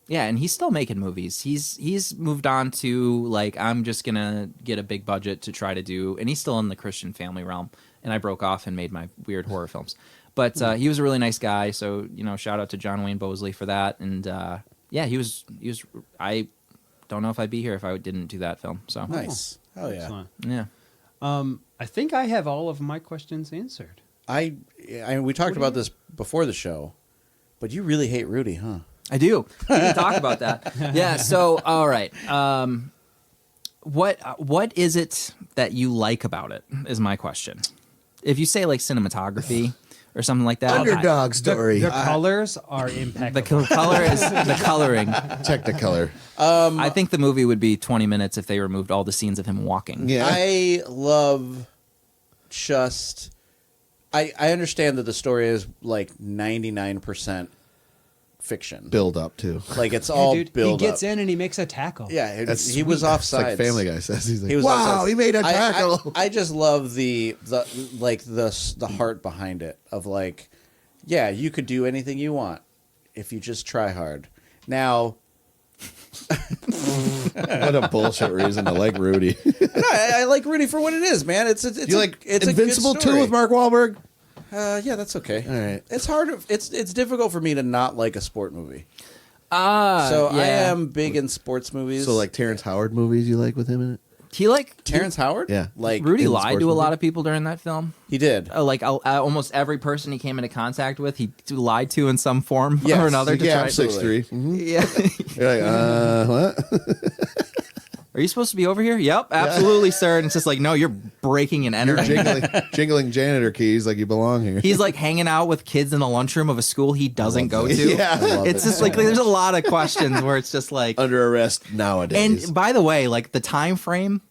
Yeah, and he's still making movies. He's moved on to like I'm just gonna get a big budget to try to do, and he's still in the Christian family realm. And I broke off and made my weird horror films. But he was a really nice guy, so shout out to John Wayne Bosley for that. And yeah, he was. I don't know if I'd be here if I didn't do that film. So Nice. Oh yeah. Excellent. yeah. I think I have all of my questions answered. I we talked about this before the show, but you really hate Rudy, huh? I do. We can talk about that. Yeah. So, all right. What is it that you like about it? Is my question. If you say like cinematography or something like that, Underdog story. The colors are impeccable. the color is the coloring. Technicolor. I think the movie would be 20 minutes if they removed all the scenes of him walking. Yeah. I love just. I understand that the story is like 99% fiction. Build up too. Like it's all Dude, build he gets up. in and he makes a tackle. Yeah, That's he was sweet. offside. It's like Family Guy says. He's like, He was wow, offsides. he made a tackle. I just love the heart behind it of like, yeah, you could do anything you want if you just try hard. Now, What a bullshit reason to like Rudy. I like Rudy for what it is, man. It's You like it's Invincible a good story. 2 with Mark Wahlberg? Yeah, that's okay. All right. It's hard. It's difficult for me to not like a sport movie. So I am big in sports movies. So like Terrence Howard movies you like with him in it? he like Terrence Howard. Yeah. like Rudy in the lied sports to a movie? lot of people during that film. he did. Like almost every person he came into contact with, he lied to in some form Yes, or another. To Yeah, try. I'm 6'3". Yeah. You're like, what? Are you supposed to be over here? Yep, absolutely, sir. And it's just like, no, you're breaking and You're entering. jingling janitor keys like you belong here. He's like hanging out with kids in the lunchroom of a school he doesn't go to. Yeah. I love It's it just like there's a lot of questions where it's just like. Under arrest nowadays. And by the way, like the time frame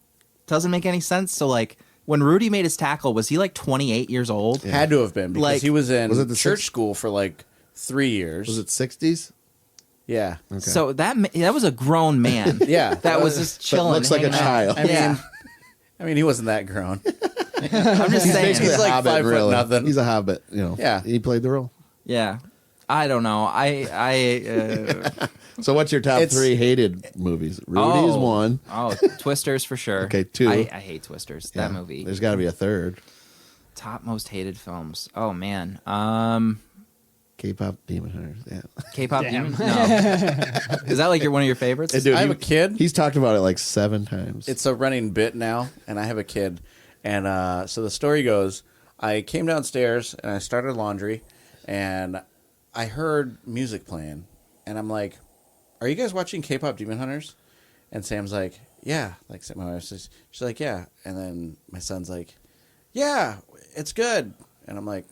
doesn't make any sense. So like when Rudy made his tackle, was he like 28 years old? Had to have been because Like- he was in Was it the church six- school for like 3 years. Was it 60s? Yeah. Okay. So that was a grown man. Yeah. That was just chilling. looks like a hanging out. child. I mean, he wasn't that grown. I'm just saying. Basically He's a like hobbit, 5 foot really. nothing. He's a hobbit, Yeah. He played the role. Yeah. I don't know. So what's your top It's- 3 hated movies? Rudy's Oh. 1. Oh, Twisters for sure. Okay, 2. I hate Twisters. That Yeah. movie. There's got to be a third. Top most hated films. Oh man. K-pop Demon Hunters. Yeah. K-pop Damn. Demons? No. Is that like one of your favorites? Hey, dude, I have a kid. He's talked about it like 7 times. It's a running bit now, and I have a kid. And so the story goes, I came downstairs and I started laundry, and I heard music playing, and I'm like, "Are you guys watching K-pop Demon Hunters?" And Sam's like, "Yeah." Like my wife says, she's like, "Yeah." And then my son's like, "Yeah, it's good." And I'm like,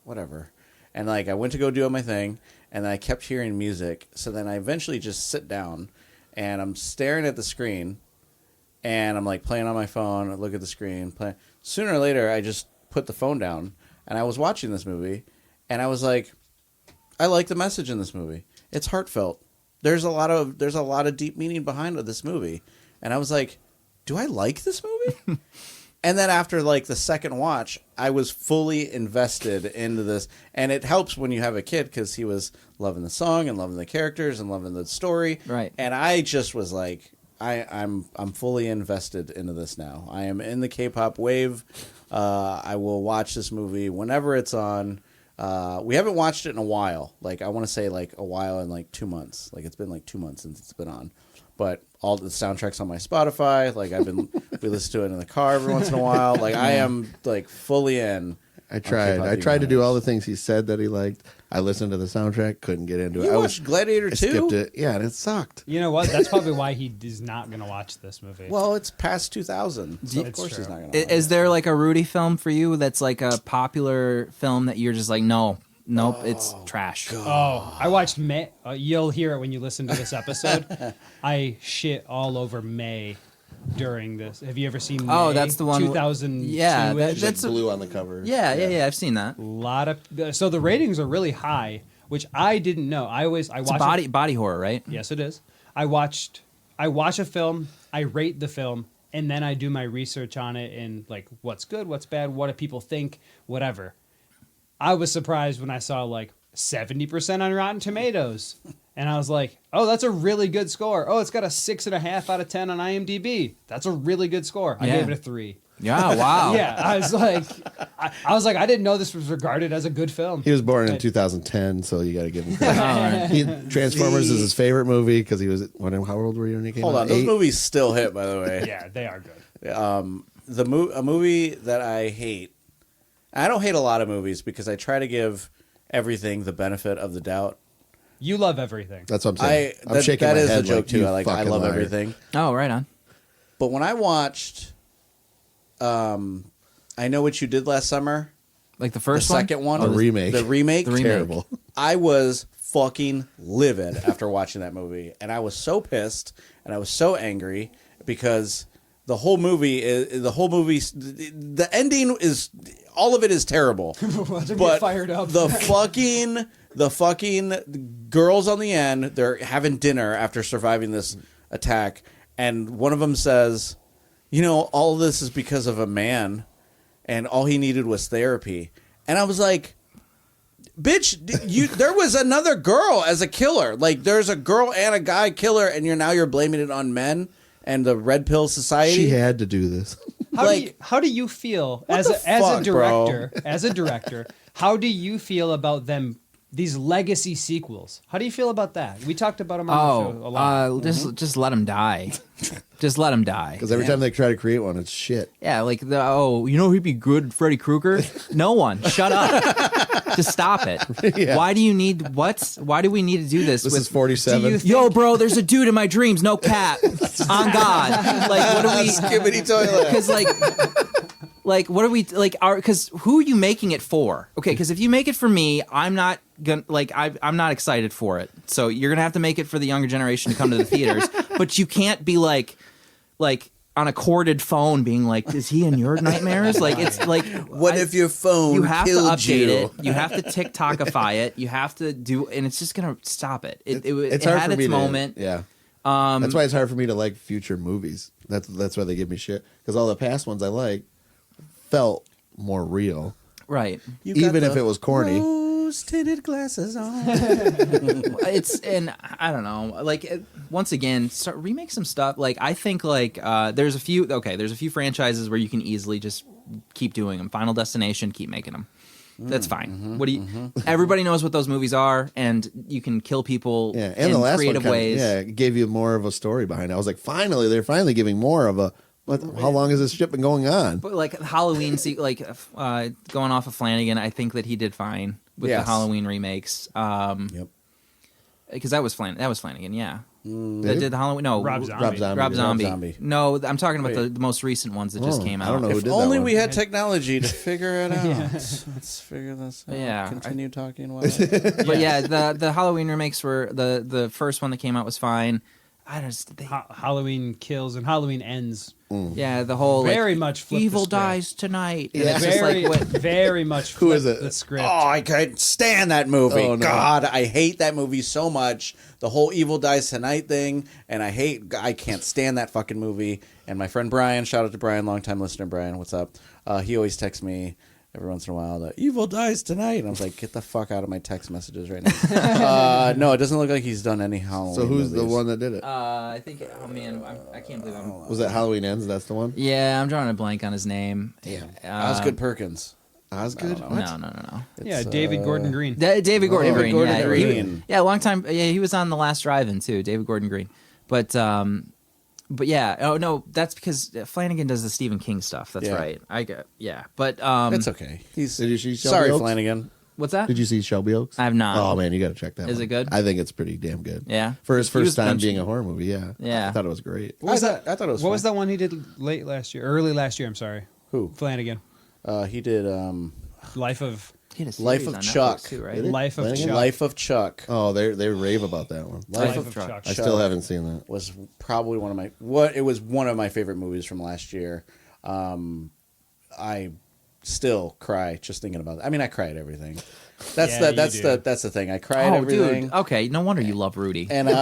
"Whatever." And like I went to go do my thing, and I kept hearing music. So then I eventually just sit down, and I'm staring at the screen, and I'm like playing on my phone. I look at the screen. Sooner or later, I just put the phone down, and I was watching this movie, and I was like, I like the message in this movie. It's heartfelt. There's a lot of deep meaning behind this movie, and I was like, do I like this movie? And then after like the second watch, I was fully invested into this, and it helps when you have a kid because he was loving the song and loving the characters and loving the story. Right. And I just was like, I'm fully invested into this now. I am in the K-pop wave. I will watch this movie whenever it's on. We haven't watched it in a while. Like I want to say like a while in like 2 months. Like it's been like 2 months since it's been on. But all the soundtracks on my Spotify, like we listen to it in the car every once in a while. Like I am like fully in. I tried to do all the things he said that he liked. I listened to the soundtrack, couldn't get into it. You watched Gladiator 2? skipped it. Yeah, and it sucked. You know what? That's probably why he is not going to watch this movie. Well, it's past 2000, so of It's course he's true. not going to. Is there like a Rudy film for you that's like a popular film that you're just like, nope, it's trash. Oh, I watched May. You'll hear it when you listen to this episode. I shit all over May. during this. Have you ever seen? Oh, May, that's the one. 2002? Yeah, That's that's blue on the cover. yeah. I've seen that. a lot of. So the ratings are really high, which I didn't know. I It's watch body horror, right? Yes, it is. I watch a film, I rate the film, and then I do my research on it and like what's good, what's bad, what do people think, whatever. I was surprised when I saw like 70% on Rotten Tomatoes. And I was like, oh, that's a really good score. Oh, it's got a 6.5 out of 10 on IMDb. That's a really good score. I Yeah. gave it a 3. Yeah, wow. Yeah, I was like, I didn't know this was regarded as a good film. He was born in But- 2010, so you got to give him credit. Alright. Transformers is his favorite movie because he was. How old were you when he came Hold out? on, those 8? movies still hit, by the way. Yeah, they are good. A movie that I hate. I don't hate a lot of movies because I try to give everything the benefit of the doubt. You love everything. That's what I'm saying. I'm shaking that my is head a joke like, too. you I fucking love liar. everything. Oh, right on. But when I watched, I Know What You Did Last Summer, Like the the first one? second one, The remake. the remake, The remake. Terrible. I was fucking livid after watching that movie, and I was so pissed and I was so angry because the whole movie, the ending is all of it is terrible. Watch him But get fired up. the fucking girls on the end, they're having dinner after surviving this attack, and one of them says, "You know, all this is because of a man, and all he needed was therapy." And I was like, "Bitch, there was another girl as a killer. Like, there's a girl and a guy killer, and you're blaming it on men and the red pill society." She had to do this. How do you feel What as the fuck, a director? As a director, how do you feel about them? These legacy sequels. How do you feel about that? We talked about them on the show a lot. Just let him die. Just let him die. Because every time they try to create one, it's shit. Yeah, like he'd be good, Freddy Krueger. No one, shut up. Just stop it. Yeah. Why do you need what? Why do we need to do this? This with, is 47. Yo, bro, there's a dude in my dreams. No cat. On God. Like, what do we? Skibbity toilet. Because like, what are we like? Because who are you making it for? Okay, because if you make it for me, I'm not gonna I'm not excited for it. So you're gonna have to make it for the younger generation to come to the theaters. But you can't be like on a corded phone, being like, "Is he in your nightmares?" Like it's like, What if your phone you have to killed update you? it. You have to TikTokify it. You have to do, and it's just gonna stop it. It It's it hard had for its me moment. to. Yeah. That's why it's hard for me to like future movies. That's why they give me shit. Because all the past ones I like felt more real, Right. even if it was corny. Rose-tinted glasses on. It's and I don't know. Like once again, remake some stuff. Like I think there's a few franchises where you can easily just keep doing them. Final Destination, keep making them. That's fine. What do you? Everybody knows what those movies are, and you can kill people Yeah, in and the last creative one ways. it gave you more of a story behind it. I was like, they're finally giving more of a. How long has this shit been going on? But like Halloween, going off of Flanagan, I think that he did fine with the Yes. Halloween remakes. Yep. Because that was Flanagan, yeah. Did That it? did the Halloween. No, Rob Zombie. Rob Zombie. Rob Zombie. Zombie. No, I'm talking about Wait. the most recent ones that just came out. I don't know who If did that only one. we had technology to figure it out. Yeah. Let's figure this out. Yeah. Continue talking while But yeah, the Halloween remakes were the first one that came out was fine. Halloween Kills and Halloween Ends. Yeah, the whole Very much flipped the evil script. dies tonight. And Yeah. it's just Very, like what, very much. Who is flipped it? The script. Oh, I couldn't stand that movie. Oh, no. God, I hate that movie so much. The whole Evil Dies Tonight thing, and I can't stand that fucking movie. And my friend Brian, shout out to Brian, longtime listener Brian, what's up? He always texts me every once in a while, Evil Dies Tonight. And I was like, get the fuck out of my text messages right now. No, it doesn't look like he's done any Halloween So who's the movies. one that did it? I think. Oh man, I can't believe I'm. Was that Halloween Ends? That's the one. Yeah, I'm drawing a blank on his name. Damn. Osgood Perkins. Osgood. No. Yeah, It's, David Gordon Green. David Gordon David Green. Gordon yeah, Green. Yeah, long time. Yeah, he was on The Last Drive-In too. David Gordon Green. But yeah. Oh no, that's because Flanagan does the Stephen King stuff. That's Yeah. right. But It's okay. Did you see Shelby Sorry, Oaks? Flanagan. what's that? Did you see Shelby Oaks? I have not. Oh man, you got to check that. Is one. it good? I think it's pretty damn good. Yeah? For his He was first time mentioned- being a horror movie, yeah. Yeah. I thought it was great. What was I that? thought it was What was fun. that one he did early last year? I'm sorry. Who? Flanagan. He did. Life of He had a Life series of on Chuck. Netflix too, right? Did he? Life of Flanagan? Chuck. Life of Chuck Oh, they rave about that one. Life of of Chuck. I still haven't seen that. was probably one of my favorite movies from last year. I still cry just thinking about it. I mean, I cry at everything. That's Yeah, that's the thing. I cry at Oh, everything. dude. Okay, no wonder you love Rudy. And All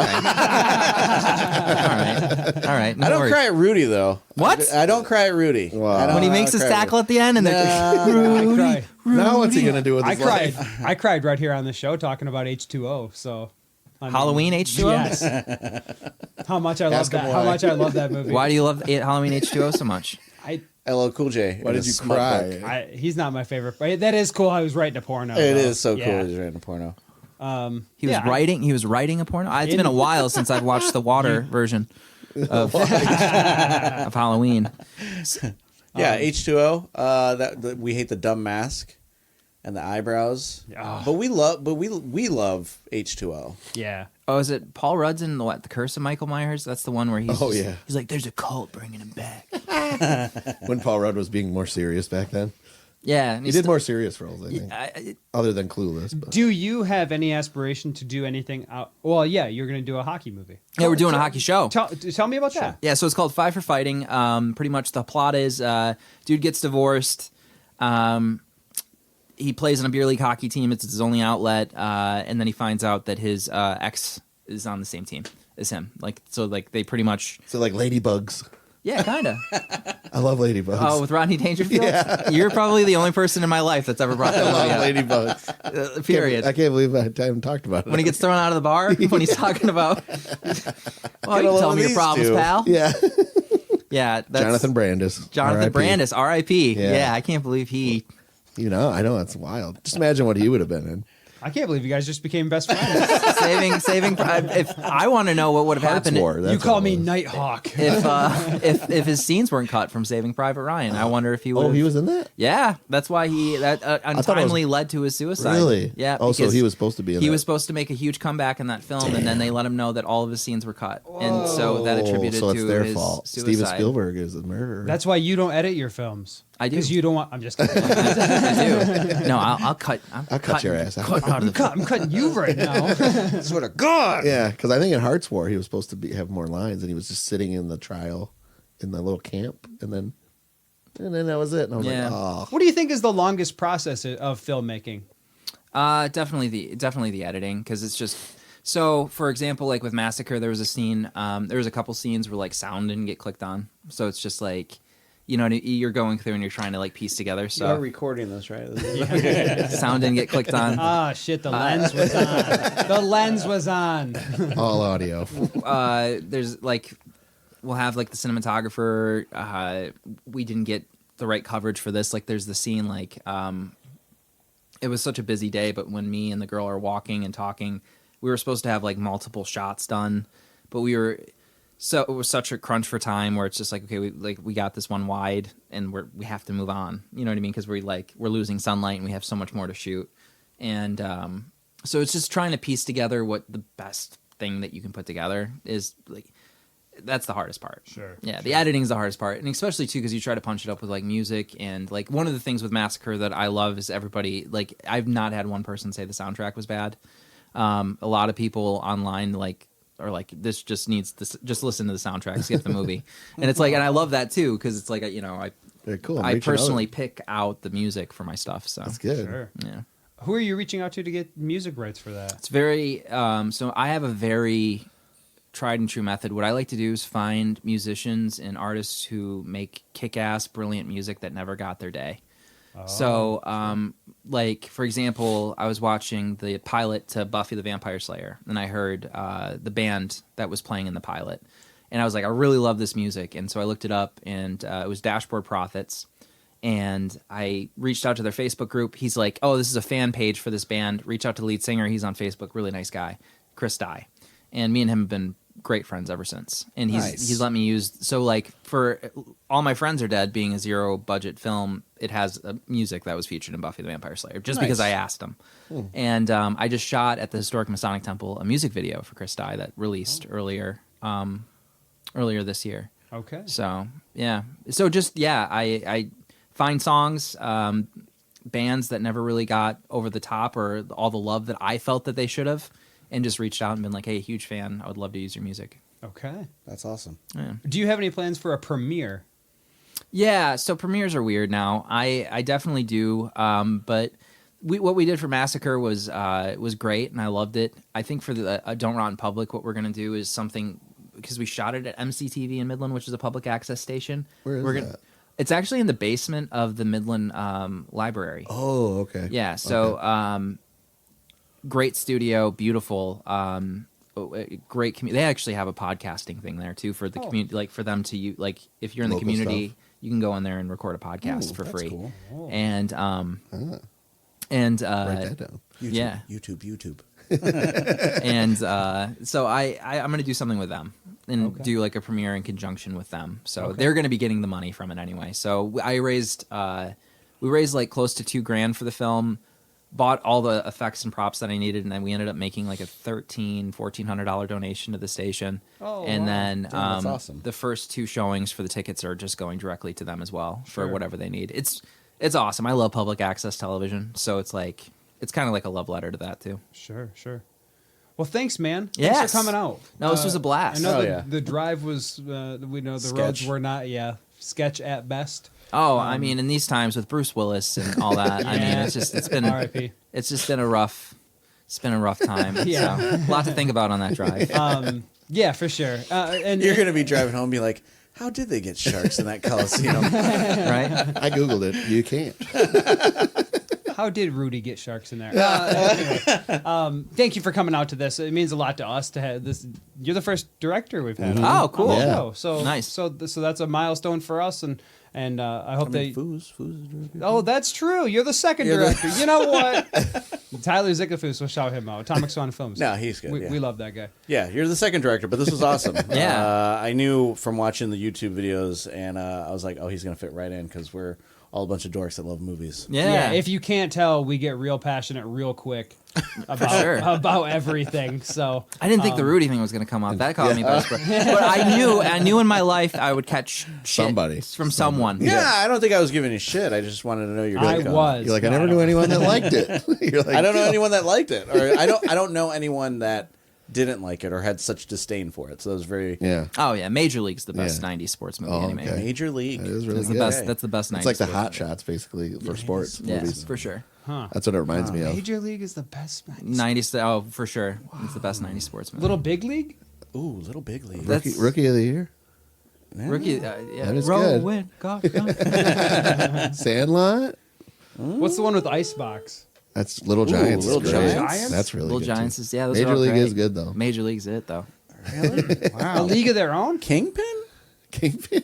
right. No I don't worries. cry at Rudy though. What? I don't cry at Rudy. Wow. I don't- When he I makes don't his cry at tackle Rudy. at the end, and I cried. Now what's he gonna do with I his cried. life? I cried right here on the show talking about H2O. So I mean, Halloween H2O? Yes. How much I love Ask him that. why. How much I love that movie. why do you love Halloween H2O so much? LL Cool J. Why in did a you smut cry? book. He's not my favorite, but that is cool. I was writing a porno. It though. is so cool. Yeah. He's writing a porno. He was writing. He was writing a porno. It's been a while since I've watched the water version of Halloween. Yeah, H2O. That we hate the dumb mask and the eyebrows. Oh. But we love H2O. Yeah. Oh, is it Paul Rudd's in the Curse of Michael Myers? That's the one where he's. Oh, yeah. He's like, there's a cult bringing him back. When Paul Rudd was being more serious back then. Yeah, and He did more serious roles, I think. I, Other than Clueless. But. Do you have any aspiration to do anything out? Well, yeah, you're going to do a hockey movie. yeah, we're doing a hockey show. Tell me about that. Yeah, so it's called Five for Fighting. Pretty much the plot is dude gets divorced. He plays on a beer league hockey team. It's his only outlet. And then he finds out that his ex is on the same team as him. So they pretty much... So like Ladybugs. Yeah, kind of. I love Ladybugs. Oh, with Rodney Dangerfield? Yeah. You're probably the only person in my life that's ever brought I that love movie up. Ladybugs. Period. I can't believe I haven't talked about it. When he gets thrown out of the bar, when he's talking about... Well, you can along tell with me your these problems, two. pal. Yeah. Yeah, that's... Jonathan Brandis. Jonathan R.I.P. Brandis, R.I.P. Yeah. Yeah, I can't believe he... You know, I know, it's wild. Just imagine what he would have been in. I can't believe you guys just became best friends. saving. If I want to know what would have Hearts happened, War. You That's call what it me was. Nighthawk. if his scenes weren't cut from Saving Private Ryan, I wonder if he would. Oh, he was in that? Yeah, that's why that thought it was- untimely led to his suicide. Really? Yeah. Oh, so because he was supposed to be in He that. was supposed to make a huge comeback in that film, and then they let him know that all of his scenes were cut, and so that attributed so to it's their his fault. suicide. Steven Spielberg is the murderer. That's why you don't edit your films. I do. Because you don't want. I'm just kidding. I do. No, I'll cut. I'll cut your ass out. Cut out of the I'm cutting you right now. Sort of God. Yeah, because I think in Hearts War he was supposed to have more lines, and he was just sitting in the trial in the little camp, and then that was it. And I was Yeah. like, oh, What do you think is the longest process of filmmaking? Definitely the editing, because it's just so. For example, like with Massacre, there was a scene. There was a couple scenes where like sound didn't get clicked on, so it's just like, you know, you're going through and you're trying to like piece together. You're So recording this, right? sound didn't get clicked on. Ah, shit, the lens was on. The lens was on. all audio. There's like, we'll have like the cinematographer. We didn't get the right coverage for this. Like, there's the scene like, it was such a busy day, but when me and the girl are walking and talking, we were supposed to have like multiple shots done, but so it was such a crunch for time where it's just like, okay, we got this one wide and we have to move on. You know what I mean? Because we're losing sunlight and we have so much more to shoot. And so it's just trying to piece together what the best thing that you can put together is. Like, that's the hardest part. Sure. Yeah, the editing is the hardest part, and especially too because you try to punch it up with like music, and like one of the things with Massacre that I love is everybody, like, I've not had one person say the soundtrack was bad. A lot of people online are like, this just needs this. Just listen to the soundtrack, skip the movie, and it's like, and I love that too because it's like, you know, Very cool. I'm I reaching out. personally pick out the music for my stuff. So That's good. Sure. yeah. Who are you reaching out to get music rights for that? It's very so I have a very tried and true method. What I like to do is find musicians and artists who make kick-ass, brilliant music that never got their day. So, like, for example, I was watching the pilot to Buffy the Vampire Slayer, and I heard the band that was playing in the pilot. And I was like, I really love this music. And so I looked it up, and it was Dashboard Prophets. And I reached out to their Facebook group. He's like, oh, this is a fan page for this band. Reach out to the lead singer. He's on Facebook. Really nice guy. Chris Dye. And me and him have been great friends ever since. And he's let me use, so like for All My Friends Are Dead being a zero budget film, it has music that was featured in Buffy the Vampire Slayer just because I asked him. And I just shot at the Historic Masonic Temple a music video for Chris Dye that released earlier this year. Okay. So yeah, so just I find songs. bands that never really got over the top or all the love that I felt that they should have, and just reached out and been like, hey, huge fan. I would love to use your music. Okay. That's awesome. Yeah. Do you have any plans for a premiere? Yeah, so premieres are weird now. I definitely do, but what we did for Massacre was great, and I loved it. I think for the Don't Rot in Public, what we're going to do is something, because we shot it at MCTV in Midland, which is a public access station. Where is that? It's actually in the basement of the Midland Library. Oh, okay. Yeah, so great studio, beautiful, great community. They actually have a podcasting thing there too for the community, like for them to use. Like if you're in the Local community, stuff. you can go in there and record a podcast Ooh, for that's free. cool. And Write that down. YouTube, Yeah. YouTube. and so I'm going to do something with them and do like a premiere in conjunction with them. So they're going to be getting the money from it anyway. So we raised like close to $2,000 for the film, bought all the effects and props that I needed, and then we ended up making like a $1,400 donation to the station. And then that's awesome. the first 2 showings for the tickets are just going directly to them as well for whatever they need. It's awesome. I love public access television, so it's kind of like a love letter to that too. Sure. Well, thanks, man. Yes. Thanks for coming out. No, this was a blast. I know yeah. the drive was, we know the Sketch. roads were not, sketch at best. Oh, I mean, in these times with Bruce Willis and all that, I mean, it's been R.I.P. It's just been a rough time. Yeah. So, a lot to think about on that drive. Yeah, for sure. And You're going to be driving home and be like, how did they get sharks in that Coliseum? Right? I Googled it. You can't. how did Rudy get sharks in there? Anyway, thank you for coming out to this. It means a lot to us to have this. You're the first director we've had. on Oh, cool. the Yeah. show. So Nice. So that's a milestone for us, and I hope they. Foos is director. Oh, that's true. You're the second director. You know what? Tyler Zickafoos will shout him out. Atomic Swan Films. No, he's good. We love that guy. Yeah, you're the second director, but this was awesome. Yeah. I knew from watching the YouTube videos, and I was like, oh, he's going to fit right in because we're all a bunch of dorks that love movies. Yeah. If you can't tell, we get real passionate real quick about sure. about everything. So I didn't think the Rudy thing was going to come up. That caught me by surprise. But I knew in my life I would catch shit Somebody. from someone. Yeah, I don't think I was giving you shit. I just wanted to know your I take on it. was. You're like, I never knew anyone that liked it. You're like, I don't know anyone that liked it, or I don't know anyone that didn't like it or had such disdain for it. So it was very Yeah. Oh yeah, Major League's the best Yeah. '90s sports movie Oh, anyway. okay. Major League. It is really That's the good. best. That's the best '90s. It's like the sports Hot movie. Shots, basically, for sports Yes, movies. for sure. That's what it reminds me of. Major League is the best. '90s. Oh, for sure. It's the best '90s sports movie. Little Big League. Ooh, Little Big League. That's- Rookie of the Year. Rookie. Yeah. That is Roll, good. win, go. Sandlot. What's the one with Icebox? That's Little Giants. Little is great. Giants? That's really Little good. Giants too. is those Major are all League great. is good though. Major League's it though. A League of Their Own. Kingpin? Kingpin.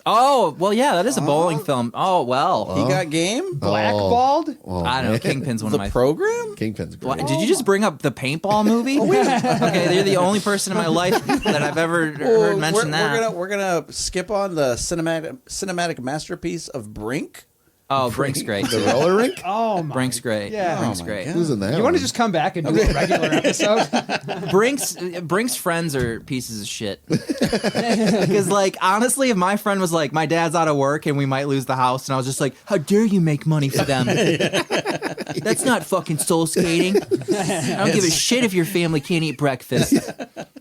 Oh well, yeah, that is a bowling film. Oh well, He got game? Blackballed. Oh, I don't know. man. Kingpin's one The of my. program? Kingpin's great. What, did you just bring up the paintball movie? Okay, you're the only person in my life that I've ever heard mention that. We're gonna skip on the cinematic masterpiece of Brink. Oh, Brink's great. The roller rink? Oh my. Brink's great. Yeah. Brink's Oh my great. God. Who's in that? You want to one? just come back and do a regular episode? Brink's friends are pieces of shit. Because like honestly, if my friend was like, my dad's out of work and we might lose the house, and I was just like, how dare you make money for them? That's not fucking soul skating. I don't give a shit if your family can't eat breakfast.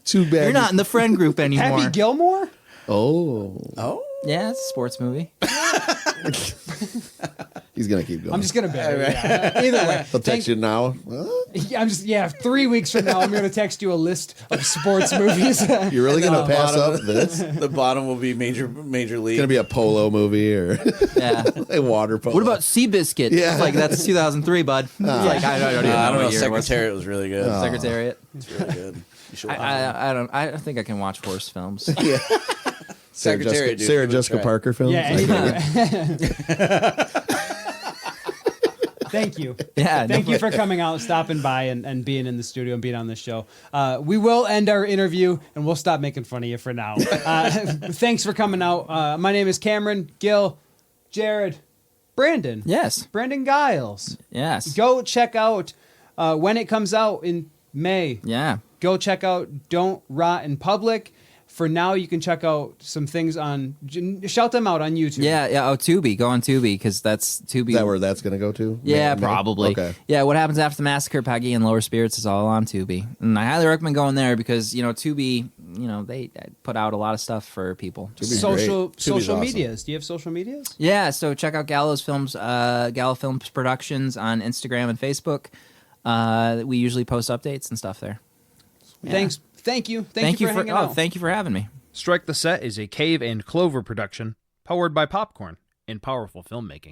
Too bad. You're not in the friend group anymore. Happy Gilmore. Oh, Oh, Yeah, it's a sports movie. he's gonna keep going. I'm just gonna bury it. Yeah. Either way, He'll text you now. What? I'm just 3 weeks from now I'm gonna text you a list of sports movies. You're really gonna pass bottom. up this? the bottom will be Major League. It's gonna be a polo movie or Yeah. a water polo. What about Seabiscuit? Yeah. It's like that's 2003, bud. It's like I don't even I don't know. what year it was. Secretariat was really good. Secretariat. It's really good. You should watch it. I don't think I can watch horse films. Secretariat, dude. Sarah Give it a Jessica try. Parker films. Yeah, Thank you. Yeah. Thank you for coming out, stopping by, and being in the studio and being on the show. We will end our interview, and we'll stop making fun of you for now. Thanks for coming out. My name is Cameron, Gil, Jared, Brandon. Yes. Brandon Guiles. Yes. Go check out when it comes out in May. Yeah. Go check out Don't Rot in Public. for now, you can check out some things on. Shout them out on YouTube. Yeah. Oh, Tubi. Go on Tubi because that's Tubi. Is that where that's gonna go to? Yeah, Maybe? probably. Okay. Yeah, What Happens After the Massacre, Peggy and Lower Spirits is all on Tubi. And I highly recommend going there because, Tubi, they put out a lot of stuff for people. Tubi's Social great. Tubi's awesome. medias. Do you have social medias? Yeah, so check out Gallows Films, Gallo Films Productions on Instagram and Facebook. We usually post updates and stuff there. Yeah. Thanks. Thank you. Thank you for hanging out. Thank you for having me. Strike the Set is a Cave and Clover production, powered by popcorn and powerful filmmaking.